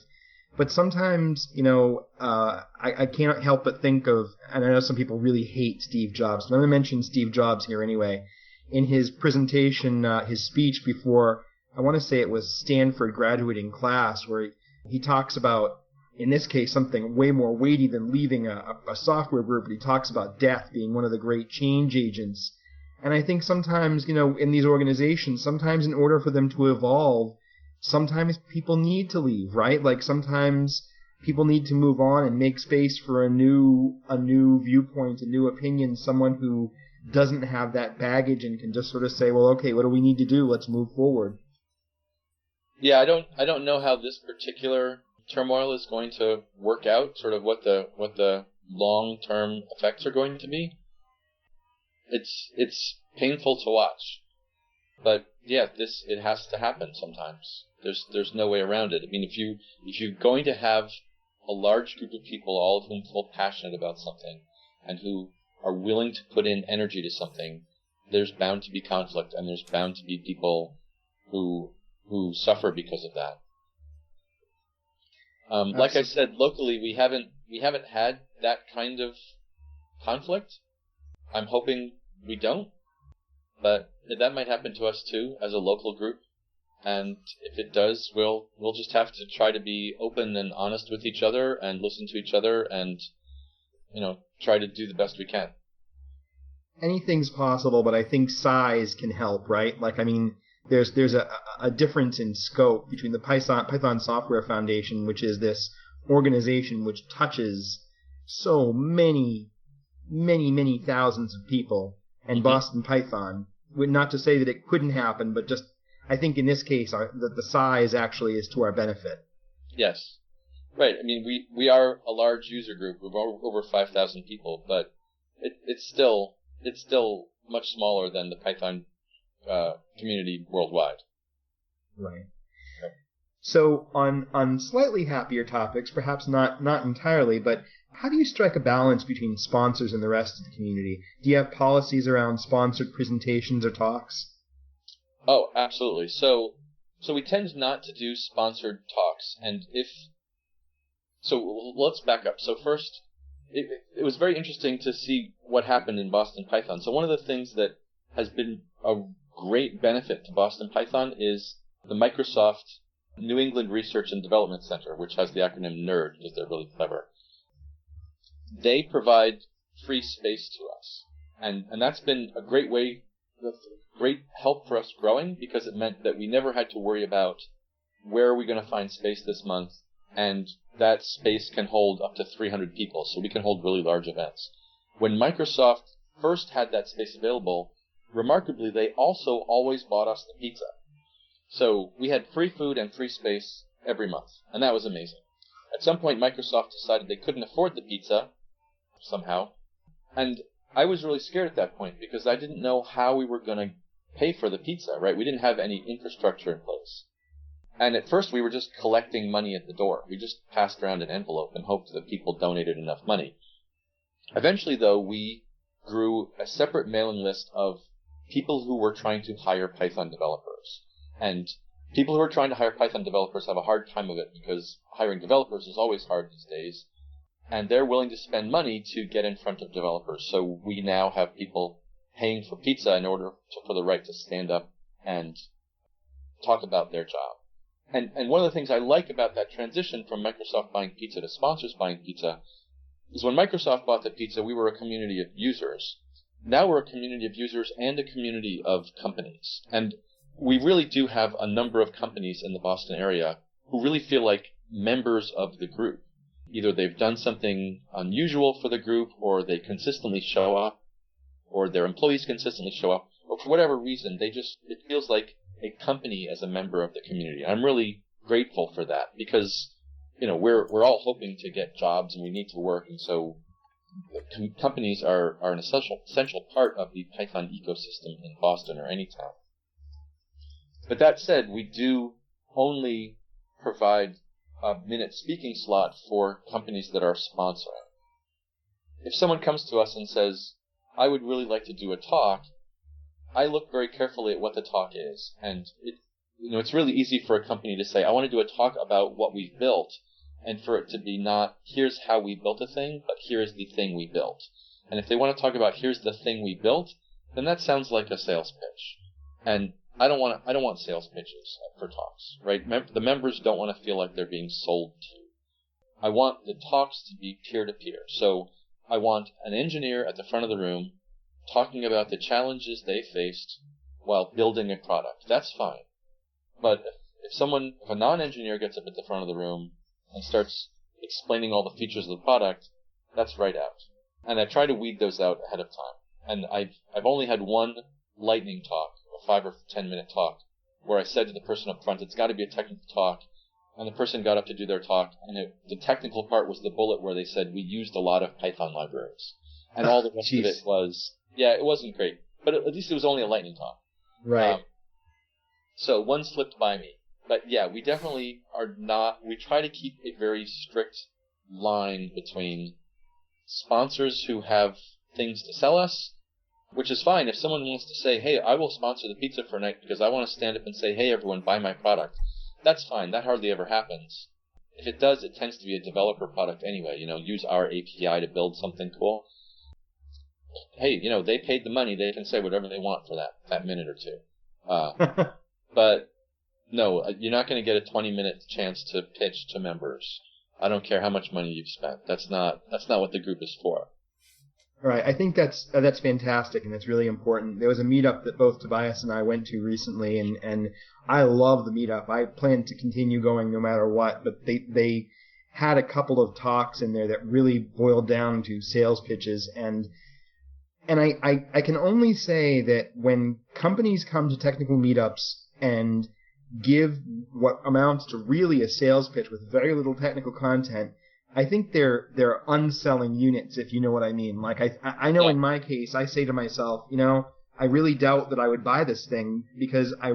but sometimes, I can't help but think of, and I know some people really hate Steve Jobs, but I'm going to mention Steve Jobs here anyway. In his presentation, his speech before, I want to say it was Stanford graduating class, where he talks about, in this case, something way more weighty than leaving a software group, but he talks about death being one of the great change agents. And I think sometimes, in these organizations, sometimes in order for them to evolve, sometimes people need to leave, right? Like sometimes people need to move on and make space for a new viewpoint, a new opinion, someone who doesn't have that baggage and can just sort of say, well, okay, what do we need to do? Let's move forward. Yeah, I don't know how this particular turmoil is going to work out, sort of what the long-term effects are going to be. It's painful to watch, but yeah, it has to happen sometimes. There's no way around it. I mean, if you're going to have a large group of people, all of whom feel passionate about something, and who are willing to put in energy to something, there's bound to be conflict, and there's bound to be people who suffer because of that. Like I said, locally we haven't had that kind of conflict. I'm hoping we don't, but that might happen to us too as a local group. And if it does, we'll just have to try to be open and honest with each other and listen to each other and, try to do the best we can. Anything's possible, but I think size can help, right? Like, I mean, there's a difference in scope between the Python Software Foundation, which is this organization which touches so many thousands of people, and Boston Python. Not to say that it couldn't happen, but just I think in this case the size actually is to our benefit. Yes. Right. I mean, we are a large user group of over 5,000 people, but it's still much smaller than the Python community worldwide. Right. Okay. So on slightly happier topics, perhaps not entirely, but how do you strike a balance between sponsors and the rest of the community? Do you have policies around sponsored presentations or talks? Oh, absolutely. So we tend not to do sponsored talks, and let's back up. So first, it was very interesting to see what happened in Boston Python. So one of the things that has been a great benefit to Boston Python is the Microsoft New England Research and Development Center, which has the acronym NERD because they're really clever. They provide free space to us, and that's been a great help for us growing, because it meant that we never had to worry about where are we going to find space this month, and that space can hold up to 300 people, so we can hold really large events. When Microsoft first had that space available, remarkably, they also always bought us the pizza. So we had free food and free space every month, and that was amazing. At some point, Microsoft decided they couldn't afford the pizza somehow, and I was really scared at that point because I didn't know how we were going to pay for the pizza, right? We didn't have any infrastructure in place. And at first, we were just collecting money at the door. We just passed around an envelope and hoped that people donated enough money. Eventually, though, we grew a separate mailing list of people who were trying to hire Python developers. And people who are trying to hire Python developers have a hard time of it because hiring developers is always hard these days. And they're willing to spend money to get in front of developers. So we now have people paying for pizza in order for the right to stand up and talk about their job. And one of the things I like about that transition from Microsoft buying pizza to sponsors buying pizza is when Microsoft bought the pizza, we were a community of users. Now we're a community of users and a community of companies. And we really do have a number of companies in the Boston area who really feel like members of the group. Either they've done something unusual for the group, or they consistently show up, or their employees consistently show up, or for whatever reason, it feels like a company as a member of the community. I'm really grateful for that because, we're all hoping to get jobs and we need to work, and so companies are an essential part of the Python ecosystem in Boston or any town. But that said, we do only provide a minute speaking slot for companies that are sponsoring. If someone comes to us and says, I would really like to do a talk, I look very carefully at what the talk is. And it's really easy for a company to say, I want to do a talk about what we've built, and for it to be not, here's how we built a thing, but here's the thing we built. And if they want to talk about here's the thing we built, then that sounds like a sales pitch. And I don't want sales pitches for talks, right? The members don't want to feel like they're being sold to. I want the talks to be peer-to-peer. So I want an engineer at the front of the room talking about the challenges they faced while building a product. That's fine. But if a non-engineer gets up at the front of the room and starts explaining all the features of the product, that's right out. And I try to weed those out ahead of time. And I've only had one lightning talk, a 5 or 10 minute talk, where I said to the person up front, it's got to be a technical talk, and the person got up to do their talk, and the technical part was the bullet where they said we used a lot of Python libraries, and all the rest of it was, it wasn't great, but at least it was only a lightning talk. Right. So one slipped by me, but we definitely we try to keep a very strict line between sponsors who have things to sell us, which is fine. If someone wants to say, hey, I will sponsor the pizza for a night because I want to stand up and say, hey, everyone, buy my product, that's fine. That hardly ever happens. If it does, it tends to be a developer product anyway. Use our API to build something cool. hey, they paid the money. They can say whatever they want for that minute or two. But no, you're not going to get a 20-minute chance to pitch to members. I don't care how much money you've spent. That's not what the group is for. All right, I think that's fantastic, and that's really important. There was a meetup that both Tobias and I went to recently, and I love the meetup. I plan to continue going no matter what, but they had a couple of talks in there that really boiled down to sales pitches, and I can only say that when companies come to technical meetups and give what amounts to really a sales pitch with very little technical content, I think they're unselling units, if you know what I mean. Like I know in my case, I say to myself, I really doubt that I would buy this thing because I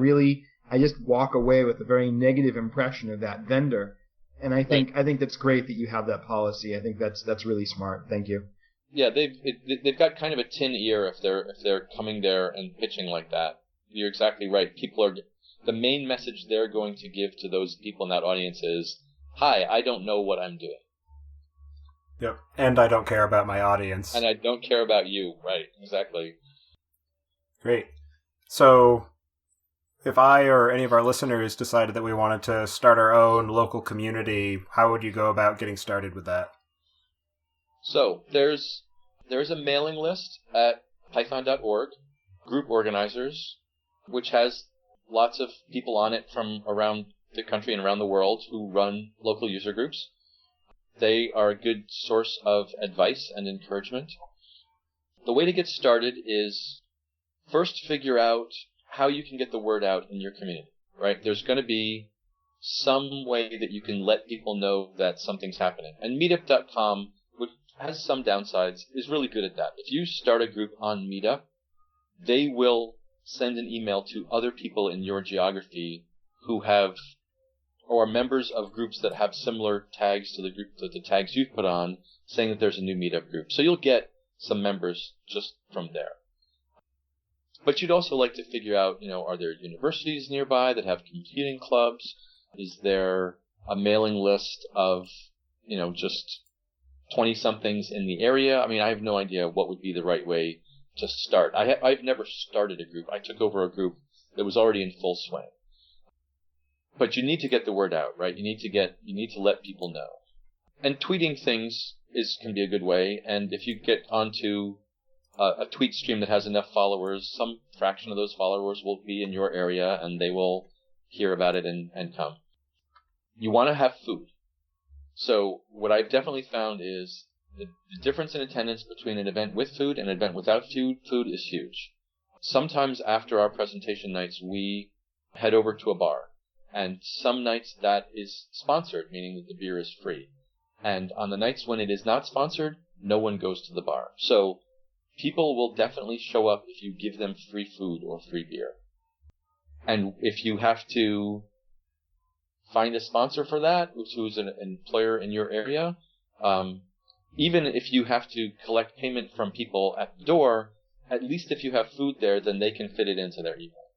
just walk away with a very negative impression of that vendor. And I think that's great that you have that policy. I think that's really smart. Thank you. Yeah, they've got kind of a tin ear if they're coming there and pitching like that. You're exactly right. The main message they're going to give to those people in that audience is, "Hi, I don't know what I'm doing." Yep, and I don't care about my audience. And I don't care about you. Right, exactly. Great. So, if I or any of our listeners decided that we wanted to start our own local community, how would you go about getting started with that? So, there's a mailing list at python.org, group organizers, which has lots of people on it from around the country and around the world who run local user groups. They are a good source of advice and encouragement. The way to get started is first figure out how you can get the word out in your community, right? There's going to be some way that you can let people know that something's happening. And meetup.com, which has some downsides, is really good at that. If you start a group on Meetup, they will send an email to other people in your geography who have or members of groups that have similar tags to the tags you've put on, saying that there's a new meetup group. So you'll get some members just from there. But you'd also like to figure out, are there universities nearby that have computing clubs? Is there a mailing list of, just 20-somethings in the area? I mean, I have no idea what would be the right way to start. I've never started a group. I took over a group that was already in full swing. But you need to get the word out, right? You need to let people know. And tweeting things can be a good way. And if you get onto a tweet stream that has enough followers, some fraction of those followers will be in your area and they will hear about it and come. You want to have food. So what I've definitely found is the difference in attendance between an event with food and an event without food is huge. Sometimes after our presentation nights, we head over to a bar. And some nights that is sponsored, meaning that the beer is free. And on the nights when it is not sponsored, no one goes to the bar. So people will definitely show up if you give them free food or free beer. And if you have to find a sponsor for that, who's an employer in your area, even if you have to collect payment from people at the door, at least if you have food there, then they can fit it into their email.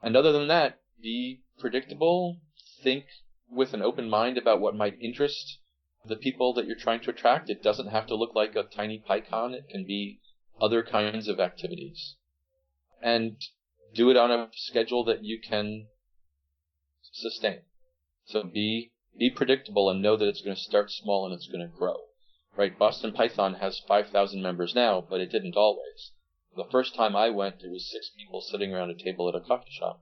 And other than that, be predictable, think with an open mind about what might interest the people that you're trying to attract. It doesn't have to look like a tiny PyCon. It can be other kinds of activities. And do it on a schedule that you can sustain. So be predictable and know that it's going to start small and it's going to grow. Right? Boston Python has 5,000 members now, but it didn't always. The first time I went, there was 6 people sitting around a table at a coffee shop.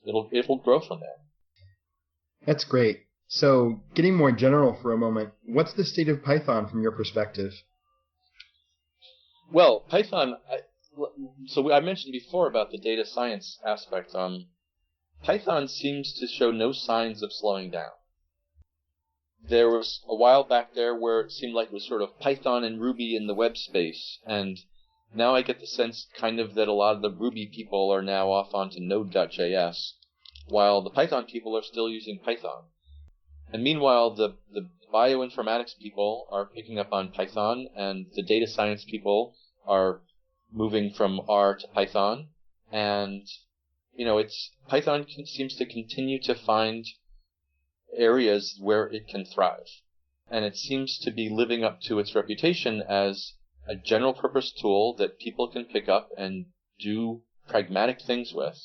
It'll grow from there. That's great. So, getting more general for a moment, what's the state of Python from your perspective? Well, Python, so I mentioned before about the data science aspect. Python seems to show no signs of slowing down. There was a while back there where it seemed like it was sort of Python and Ruby in the web space, and now I get the sense kind of that a lot of the Ruby people are now off onto Node.js, while the Python people are still using Python. And meanwhile, the bioinformatics people are picking up on Python, and the data science people are moving from R to Python. And, Python seems to continue to find areas where it can thrive. And it seems to be living up to its reputation as a general purpose tool that people can pick up and do pragmatic things with.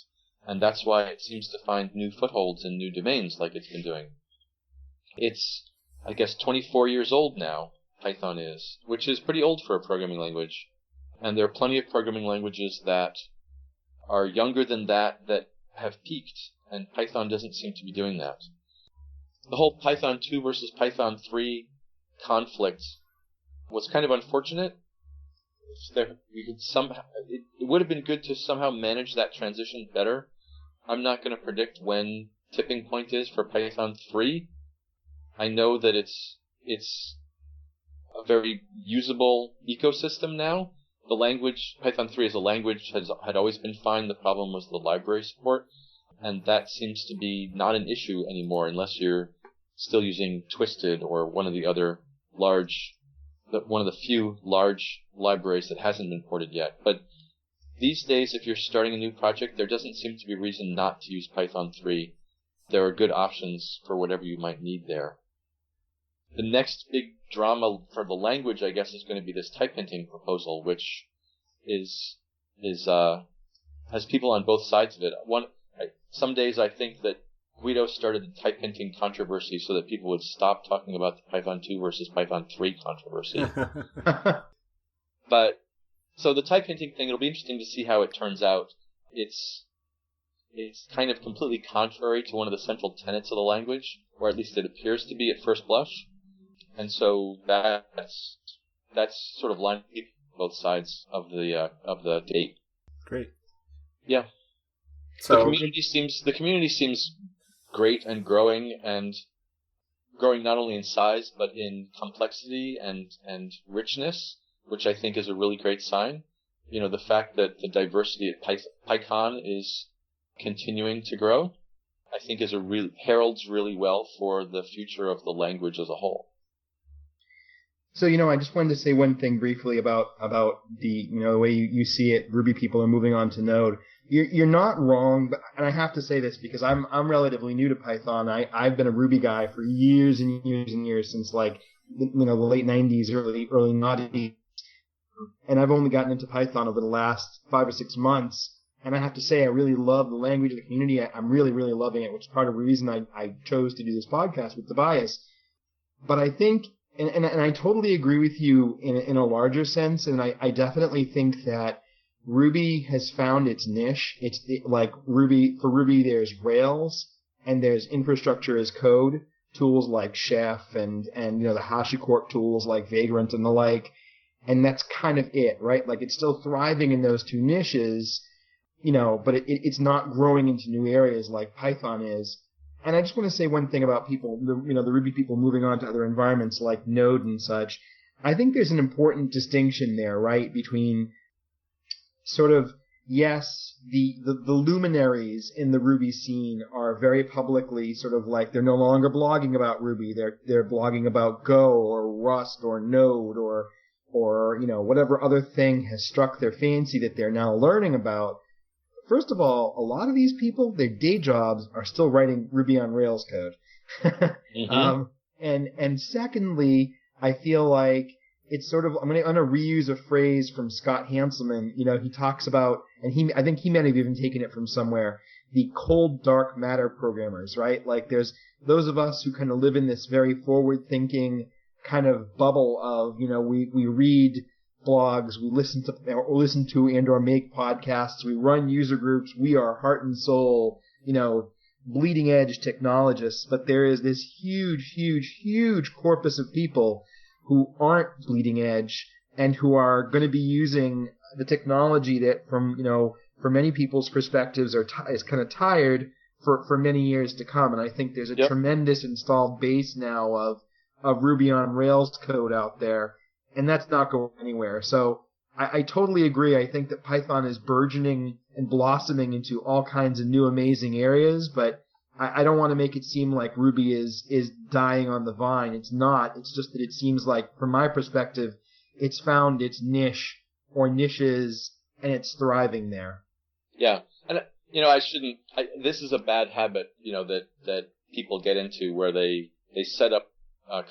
And that's why it seems to find new footholds in new domains like it's been doing. It's, I guess, 24 years old now, Python is, which is pretty old for a programming language. And there are plenty of programming languages that are younger than that have peaked, and Python doesn't seem to be doing that. The whole Python 2 versus Python 3 conflict was kind of unfortunate. It would have been good to somehow manage that transition better. I'm not going to predict when tipping point is for Python 3. I know that it's a very usable ecosystem now. The language, Python 3 as a language, had always been fine. The problem was the library support, and that seems to be not an issue anymore unless you're still using Twisted or one of the few large libraries that hasn't been ported yet. But these days, if you're starting a new project, there doesn't seem to be a reason not to use Python 3. There are good options for whatever you might need there. The next big drama for the language, I guess, is going to be this type hinting proposal, which has people on both sides of it. Some days I think that Guido started the type hinting controversy so that people would stop talking about the Python 2 versus Python 3 controversy. But so the type hinting thing, it'll be interesting to see how it turns out. It's kind of completely contrary to one of the central tenets of the language, or at least it appears to be at first blush. And so that's sort of line both sides of the debate. Great. Yeah. So the community seems great and growing not only in size but in complexity and richness, which I think is a really great sign. You know, the fact that the diversity at PyCon is continuing to grow, I think heralds really well for the future of the language as a whole. So, I just wanted to say one thing briefly about the, the way you see it. Ruby people are moving on to Node. You're not wrong, and I have to say this because I'm relatively new to Python. I've been a Ruby guy for years and years and years, since the late 90s, early 90s. And I've only gotten into Python over the last 5 or 6 months. And I have to say, I really love the language of the community. I'm really, really loving it, which is part of the reason I chose to do this podcast with Tobias. But I think, and I totally agree with you in a larger sense, and I definitely think that Ruby has found its niche. For Ruby, there's Rails, and there's infrastructure as code, tools like Chef, and the HashiCorp tools like Vagrant and the like. And that's kind of it, right? Like, it's still thriving in those two niches, but it's not growing into new areas like Python is. And I just want to say one thing about people, the Ruby people moving on to other environments like Node and such. I think there's an important distinction there, right, between sort of, yes, the luminaries in the Ruby scene are very publicly sort of like, they're no longer blogging about Ruby. They're blogging about Go or Rust or Node or whatever other thing has struck their fancy that they're now learning about. First of all, a lot of these people, their day jobs are still writing Ruby on Rails code. Mm-hmm. And secondly, I feel like it's sort of, I'm going to reuse a phrase from Scott Hanselman. He talks about, and I think he might have even taken it from somewhere, the cold dark matter programmers, right? Like, there's those of us who kind of live in this very forward thinking kind of bubble of, we read blogs, we listen to and or make podcasts, we run user groups, we are heart and soul, bleeding edge technologists, but there is this huge corpus of people who aren't bleeding edge and who are going to be using the technology that from many people's perspectives is kind of tired for many years to come. And I think there's a tremendous installed base now of Ruby on Rails code out there, and that's not going anywhere. So I totally agree. I think that Python is burgeoning and blossoming into all kinds of new amazing areas, but I don't want to make it seem like Ruby is dying on the vine. It's not. It's just that it seems like, from my perspective, it's found its niche or niches, and it's thriving there. Yeah. And, this is a bad habit, that people get into, where they set up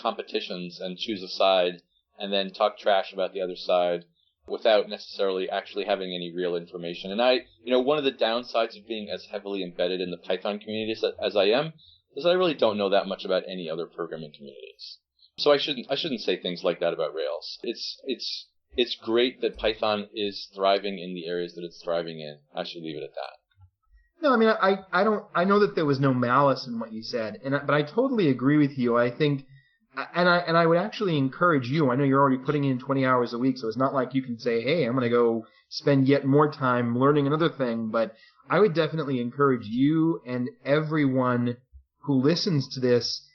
competitions and choose a side and then talk trash about the other side without necessarily actually having any real information. And one of the downsides of being as heavily embedded in the Python community as I am is I really don't know that much about any other programming communities. So I shouldn't say things like that about Rails. It's great that Python is thriving in the areas that it's thriving in. I should leave it at that. No, I mean, I know that there was no malice in what you said, but I totally agree with you. I think, and I would actually encourage you. I know you're already putting in 20 hours a week, so it's not like you can say, hey, I'm going to go spend yet more time learning another thing. But I would definitely encourage you and everyone who listens to this,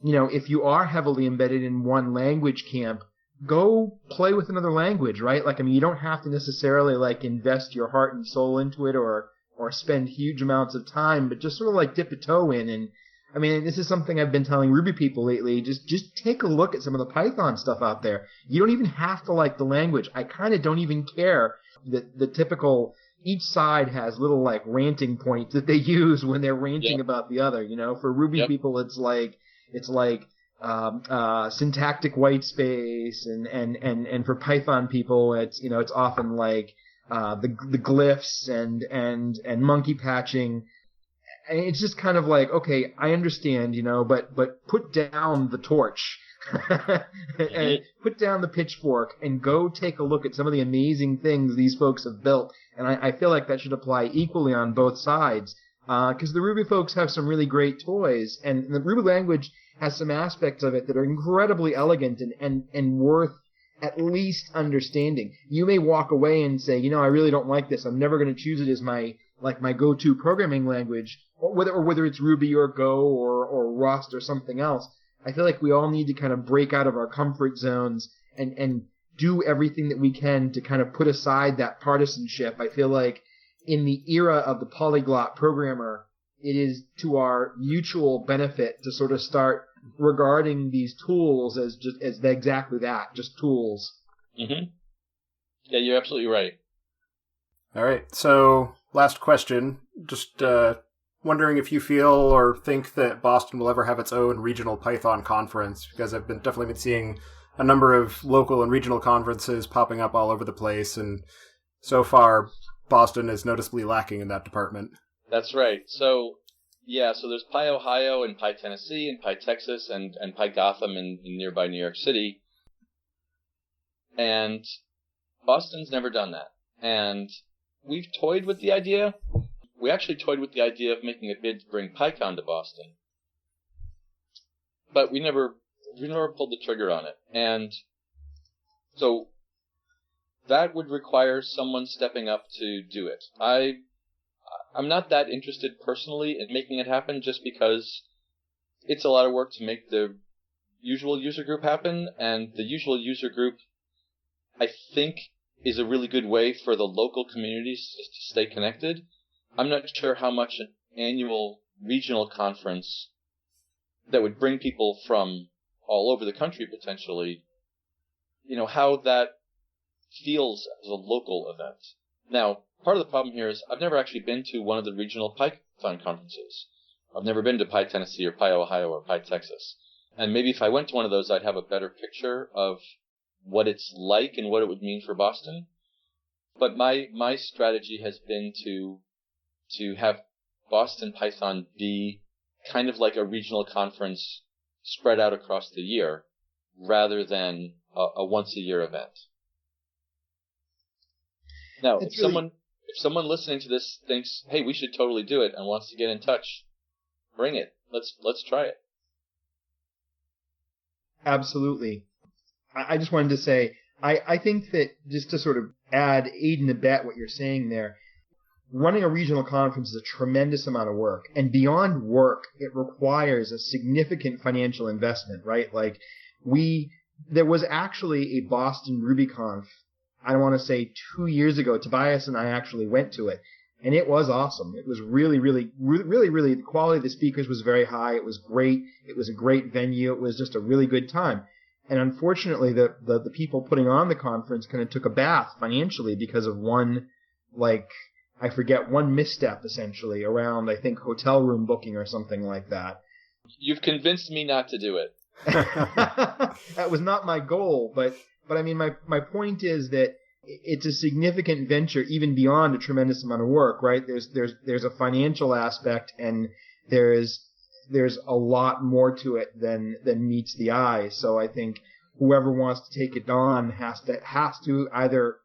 if you are heavily embedded in one language camp, go play with another language, right? Like, I mean, you don't have to necessarily invest your heart and soul into it or spend huge amounts of time, but just sort of dip a toe in. And I mean, this is something I've been telling Ruby people lately. Just take a look at some of the Python stuff out there. You don't even have to like the language. I kind of don't even care that the typical, each side has little ranting points that they use when they're ranting about the other. For Ruby people, it's syntactic white space, and for Python people, it's often the glyphs and monkey patching. And it's just kind of okay, I understand, but put down the torch, and put down the pitchfork, and go take a look at some of the amazing things these folks have built. And I feel like that should apply equally on both sides, because the Ruby folks have some really great toys, and the Ruby language has some aspects of it that are incredibly elegant and worth at least understanding. You may walk away and say, I really don't like this. I'm never going to choose it as my go-to programming language, or whether it's Ruby or Go or Rust or something else. I feel like we all need to kind of break out of our comfort zones and do everything that we can to kind of put aside that partisanship. I feel like in the era of the polyglot programmer, it is to our mutual benefit to sort of start regarding these tools as exactly that, just tools. Mm-hmm. Yeah, you're absolutely right. All right, so last question. Just wondering if you feel or think that Boston will ever have its own regional Python conference, because I've definitely been seeing a number of local and regional conferences popping up all over the place, and so far Boston is noticeably lacking in that department. That's right. So there's Pi Ohio and Pi Tennessee and Pi Texas and Pi Gotham in nearby New York City. And Boston's never done that. And we've toyed with the idea. We actually toyed with the idea of making a bid to bring PyCon to Boston. But we never pulled the trigger on it. And so that would require someone stepping up to do it. I'm not that interested personally in making it happen, just because it's a lot of work to make the usual user group happen, and the usual user group, I think, is a really good way for the local communities to stay connected. I'm not sure how much an annual regional conference that would bring people from all over the country potentially, how that feels as a local event. Now, part of the problem here is I've never actually been to one of the regional Python conferences. I've never been to Pi Tennessee or Pi Ohio or Pi Texas. And maybe if I went to one of those, I'd have a better picture of what it's like and what it would mean for Boston. But my strategy has been to have Boston Python be kind of like a regional conference spread out across the year, rather than a once-a-year event. Now, if someone listening to this thinks, hey, we should totally do it, and wants to get in touch, bring it. Let's try it. Absolutely. I just wanted to say, I think that, just to sort of aid and abet what you're saying there, running a regional conference is a tremendous amount of work. And beyond work, it requires a significant financial investment, right? There was actually a Boston RubyConf, I don't want to say 2 years ago. Tobias and I actually went to it, and it was awesome. It was really, really, really, really, the quality of the speakers was very high. It was great. It was a great venue. It was just a really good time. And unfortunately, the people putting on the conference kind of took a bath financially because of one misstep, essentially, around, I think, hotel room booking or something like that. You've convinced me not to do it. That was not my goal, but I mean, my point is that it's a significant venture, even beyond a tremendous amount of work, right? There's a financial aspect, and there's a lot more to it than meets the eye. So I think whoever wants to take it on has to either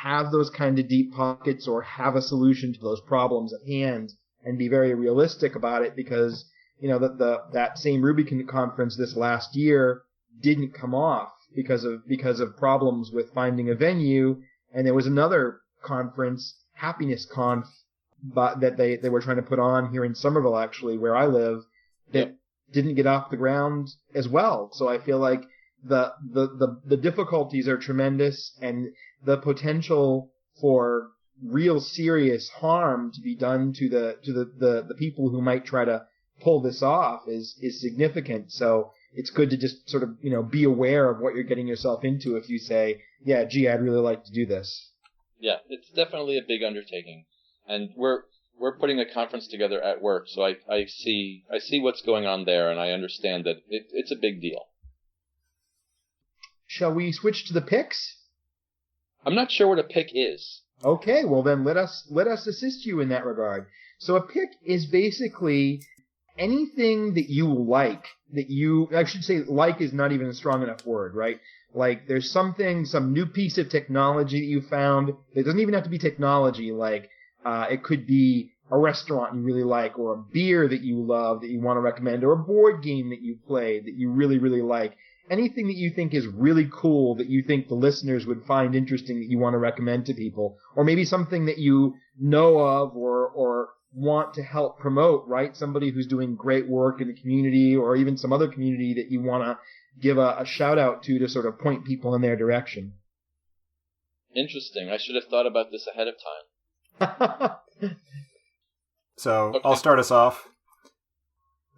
have those kind of deep pockets or have a solution to those problems at hand and be very realistic about it, because that same RubyCon conference this last year didn't come off because of problems with finding a venue, and there was another conference, Happiness Conf, but that they were trying to put on here in Somerville, actually, where I live, that didn't get off the ground as well. So I feel like the difficulties are tremendous, and the potential for real serious harm to be done to the people who might try to pull this off is significant. So it's good to just sort of, be aware of what you're getting yourself into if you say, yeah, gee, I'd really like to do this. Yeah, it's definitely a big undertaking. And we're putting a conference together at work, so I see what's going on there, and I understand that it's a big deal. Shall we switch to the picks? I'm not sure what a pick is. Okay, well then let us assist you in that regard. So a pick is basically anything that you like, I should say like is not even a strong enough word, right? Like there's some new piece of technology that you found. It doesn't even have to be technology, like it could be a restaurant you really like, or a beer that you love that you want to recommend, or a board game that you played that you really, really like. Anything that you think is really cool that you think the listeners would find interesting that you want to recommend to people, or maybe something that you know of or want to help promote, right? Somebody who's doing great work in the community, or even some other community that you want to give a shout out to sort of point people in their direction. Interesting. I should have thought about this ahead of time. So Okay. I'll start us off.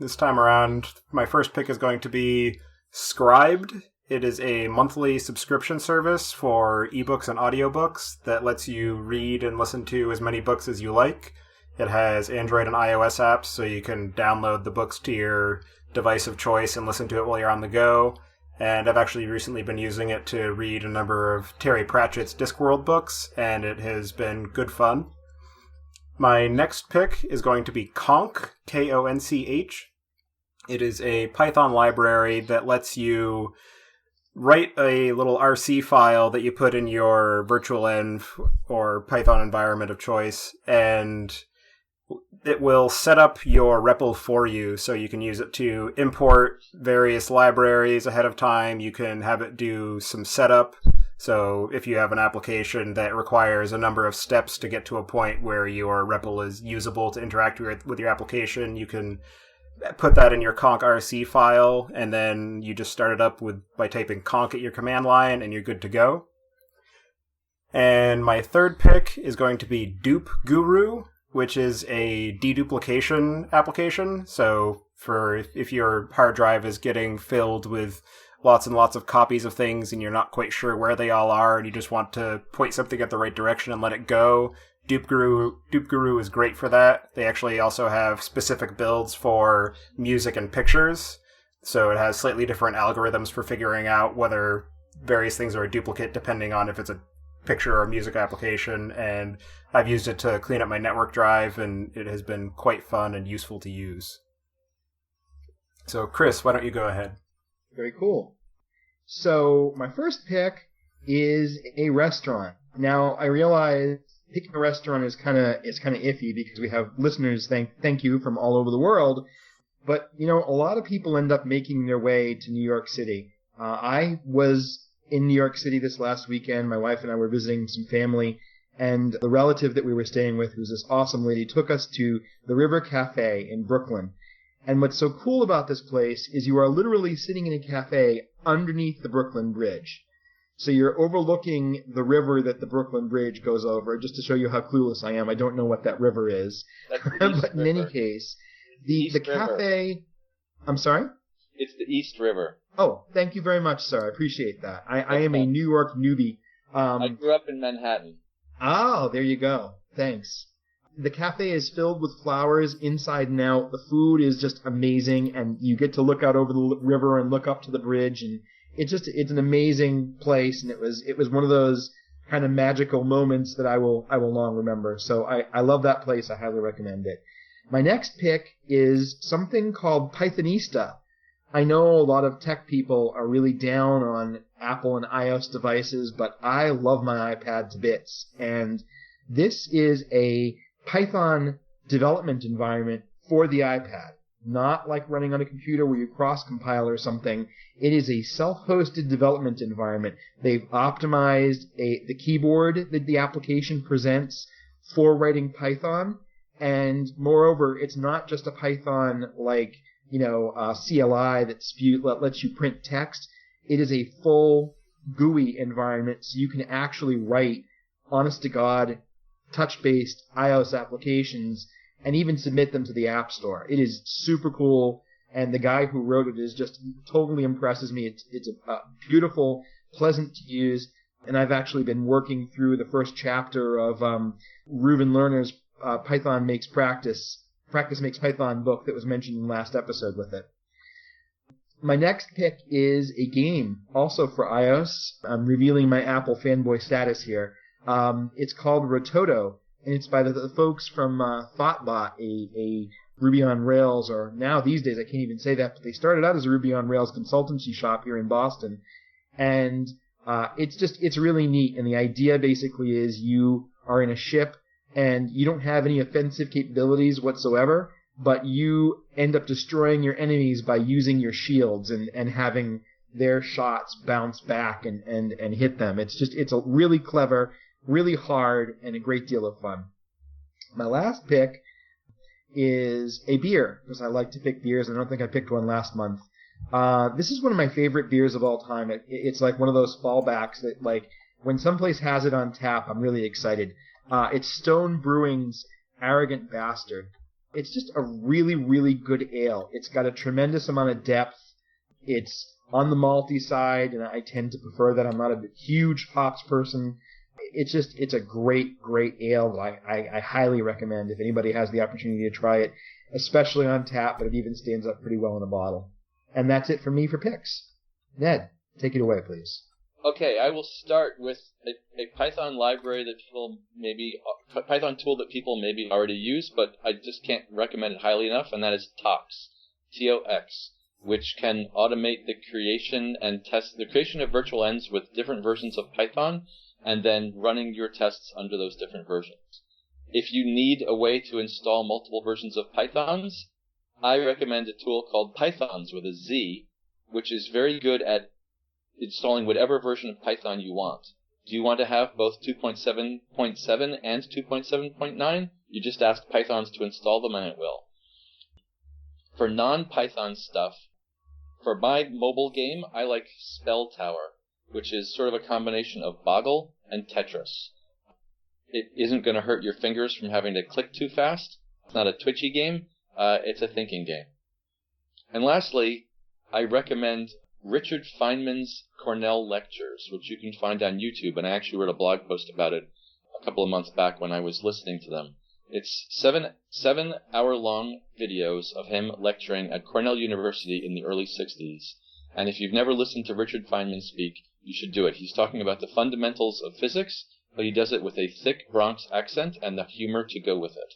This time around, my first pick is going to be Scribed. It is a monthly subscription service for ebooks and audiobooks that lets you read and listen to as many books as you like. It has Android and iOS apps, so you can download the books to your device of choice and listen to it while you're on the go. And I've actually recently been using it to read a number of Terry Pratchett's Discworld books, and it has been good fun. My next pick is going to be Konch, Konch. It is a Python library that lets you write a little RC file that you put in your virtual env or Python environment of choice, and it will set up your REPL for you, so you can use it to import various libraries ahead of time. You can have it do some setup. So if you have an application that requires a number of steps to get to a point where your REPL is usable to interact with your application, you can put that in your conch RC file, and then you just start it up by typing conch at your command line, and you're good to go. And my third pick is going to be Dupe Guru, which is a deduplication application. So if your hard drive is getting filled with lots and lots of copies of things and you're not quite sure where they all are and you just want to point something at the right direction and let it go, Dupe Guru is great for that. They actually also have specific builds for music and pictures. So it has slightly different algorithms for figuring out whether various things are a duplicate depending on if it's a picture or music application. And I've used it to clean up my network drive, and it has been quite fun and useful to use. So Chris, why don't you go ahead? Very cool. So my first pick is a restaurant. Now I realize picking a restaurant is kind of iffy because we have listeners, thank you, from all over the world. But a lot of people end up making their way to New York City. I was in New York City this last weekend. My wife and I were visiting some family, and the relative that we were staying with, who's this awesome lady, took us to the River Cafe in Brooklyn. And what's so cool about this place is you are literally sitting in a cafe underneath the Brooklyn Bridge. So you're overlooking the river that the Brooklyn Bridge goes over. Just to show you how clueless I am, I don't know what that river is. But in any case, the cafe... I'm sorry? It's the East River. Oh, thank you very much, sir. I appreciate that. I am a New York newbie. I grew up in Manhattan. Oh, there you go. Thanks. the cafe is filled with flowers inside and out. The food is just amazing, and you get to look out over the river and look up to the bridge, and it's an amazing place, and it was one of those kind of magical moments that I will long remember. So I love that place. I highly recommend it. My next pick is something called Pythonista. I know a lot of tech people are really down on Apple and iOS devices, but I love my iPad to bits. And this is a Python development environment for the iPad. Not like running on a computer where you cross-compile or something. It is a self-hosted development environment. They've optimized the keyboard that the application presents for writing Python. And moreover, it's not just a Python like, CLI that lets you print text. It is a full GUI environment, so you can actually write honest-to-God, touch-based iOS applications and even submit them to the App Store. It is super cool, and the guy who wrote it is just totally impresses me. It's a beautiful, pleasant to use, and I've actually been working through the first chapter of Reuven Lerner's Python Makes Practice Makes Python book that was mentioned in the last episode with it. My next pick is a game, also for iOS. I'm revealing my Apple fanboy status here. It's called Rototo, and it's by the folks from Thoughtbot, a Ruby on Rails, or now these days I can't even say that, but they started out as a Ruby on Rails consultancy shop here in Boston. And it's really neat, and the idea basically is you are in a ship and you don't have any offensive capabilities whatsoever, but you end up destroying your enemies by using your shields and having their shots bounce back and hit them. It's a really clever, really hard, and a great deal of fun. My last pick is a beer, because I like to pick beers. I don't think I picked one last month. This is one of my favorite beers of all time. It's like one of those fallbacks that, like, when someplace has it on tap, I'm really excited. It's Stone Brewing's Arrogant Bastard. It's just a really, really good ale. It's got a tremendous amount of depth. It's on the malty side, and I tend to prefer that. I'm not a huge hops person. It's a great, great ale that I highly recommend if anybody has the opportunity to try it, especially on tap, but it even stands up pretty well in a bottle. And that's it for me for picks. Ned, take it away, please. Okay, I will start with a Python library that Python tool that people maybe already use, but I just can't recommend it highly enough, and that is Tox, T-O-X, which can automate the creation of virtual ends with different versions of Python, and then running your tests under those different versions. If you need a way to install multiple versions of Pythons, I recommend a tool called Pythons with a Z, which is very good at installing whatever version of Python you want. Do you want to have both 2.7.7 and 2.7.9? You just ask Pythons to install them and it will. For non-Python stuff, for my mobile game, I like Spell Tower, which is sort of a combination of Boggle and Tetris. It isn't going to hurt your fingers from having to click too fast. It's not a twitchy game. It's a thinking game. And lastly, I recommend Richard Feynman's Cornell Lectures, which you can find on YouTube, and I actually wrote a blog post about it a couple of months back when I was listening to them. It's 7-hour-long videos of him lecturing at Cornell University in the early 60s. And if you've never listened to Richard Feynman speak, you should do it. He's talking about the fundamentals of physics, but he does it with a thick Bronx accent and the humor to go with it.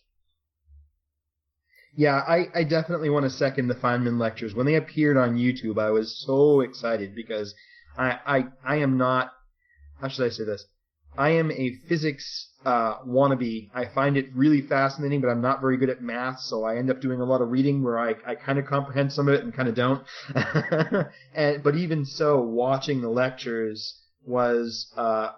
Yeah, I definitely want to second the Feynman lectures. When they appeared on YouTube, I was so excited because I am not, how should I say this? I am a physics wannabe. I find it really fascinating, but I'm not very good at math, so I end up doing a lot of reading where I kind of comprehend some of it and kind of don't. But even so, watching the lectures was a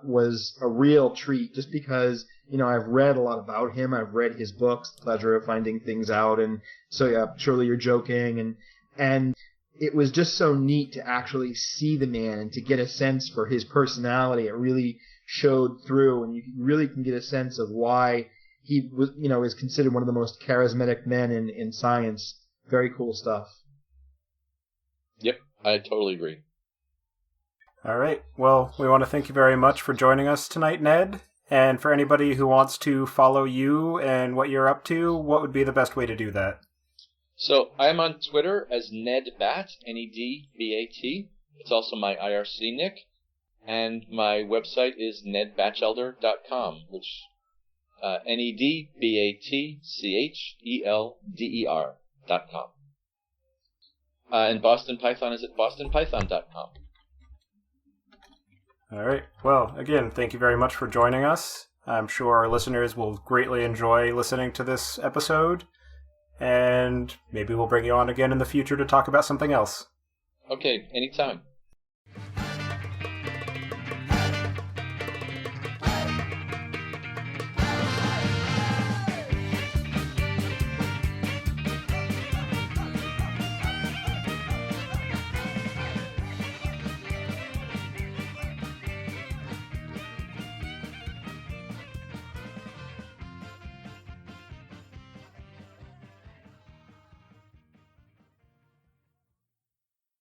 real treat, just because, you know, I've read a lot about him. I've read his books, The Pleasure of Finding Things Out, and so yeah, surely you're joking, and it was just so neat to actually see the man and to get a sense for his personality. It really showed through, and you really can get a sense of why he was, you know, is considered one of the most charismatic men in science. Very cool stuff. Yep, I totally agree. All right. Well, we want to thank you very much for joining us tonight, Ned. And for anybody who wants to follow you and what you're up to, what would be the best way to do that? So I'm on Twitter as Ned Bat, N-E-D-B-A-T. It's also my IRC nick. And my website is nedbatchelder.com, which NEDBATCHELDER.com. And Boston Python is at bostonpython.com. All right. Well, again, thank you very much for joining us. I'm sure our listeners will greatly enjoy listening to this episode. And maybe we'll bring you on again in the future to talk about something else. Okay, anytime.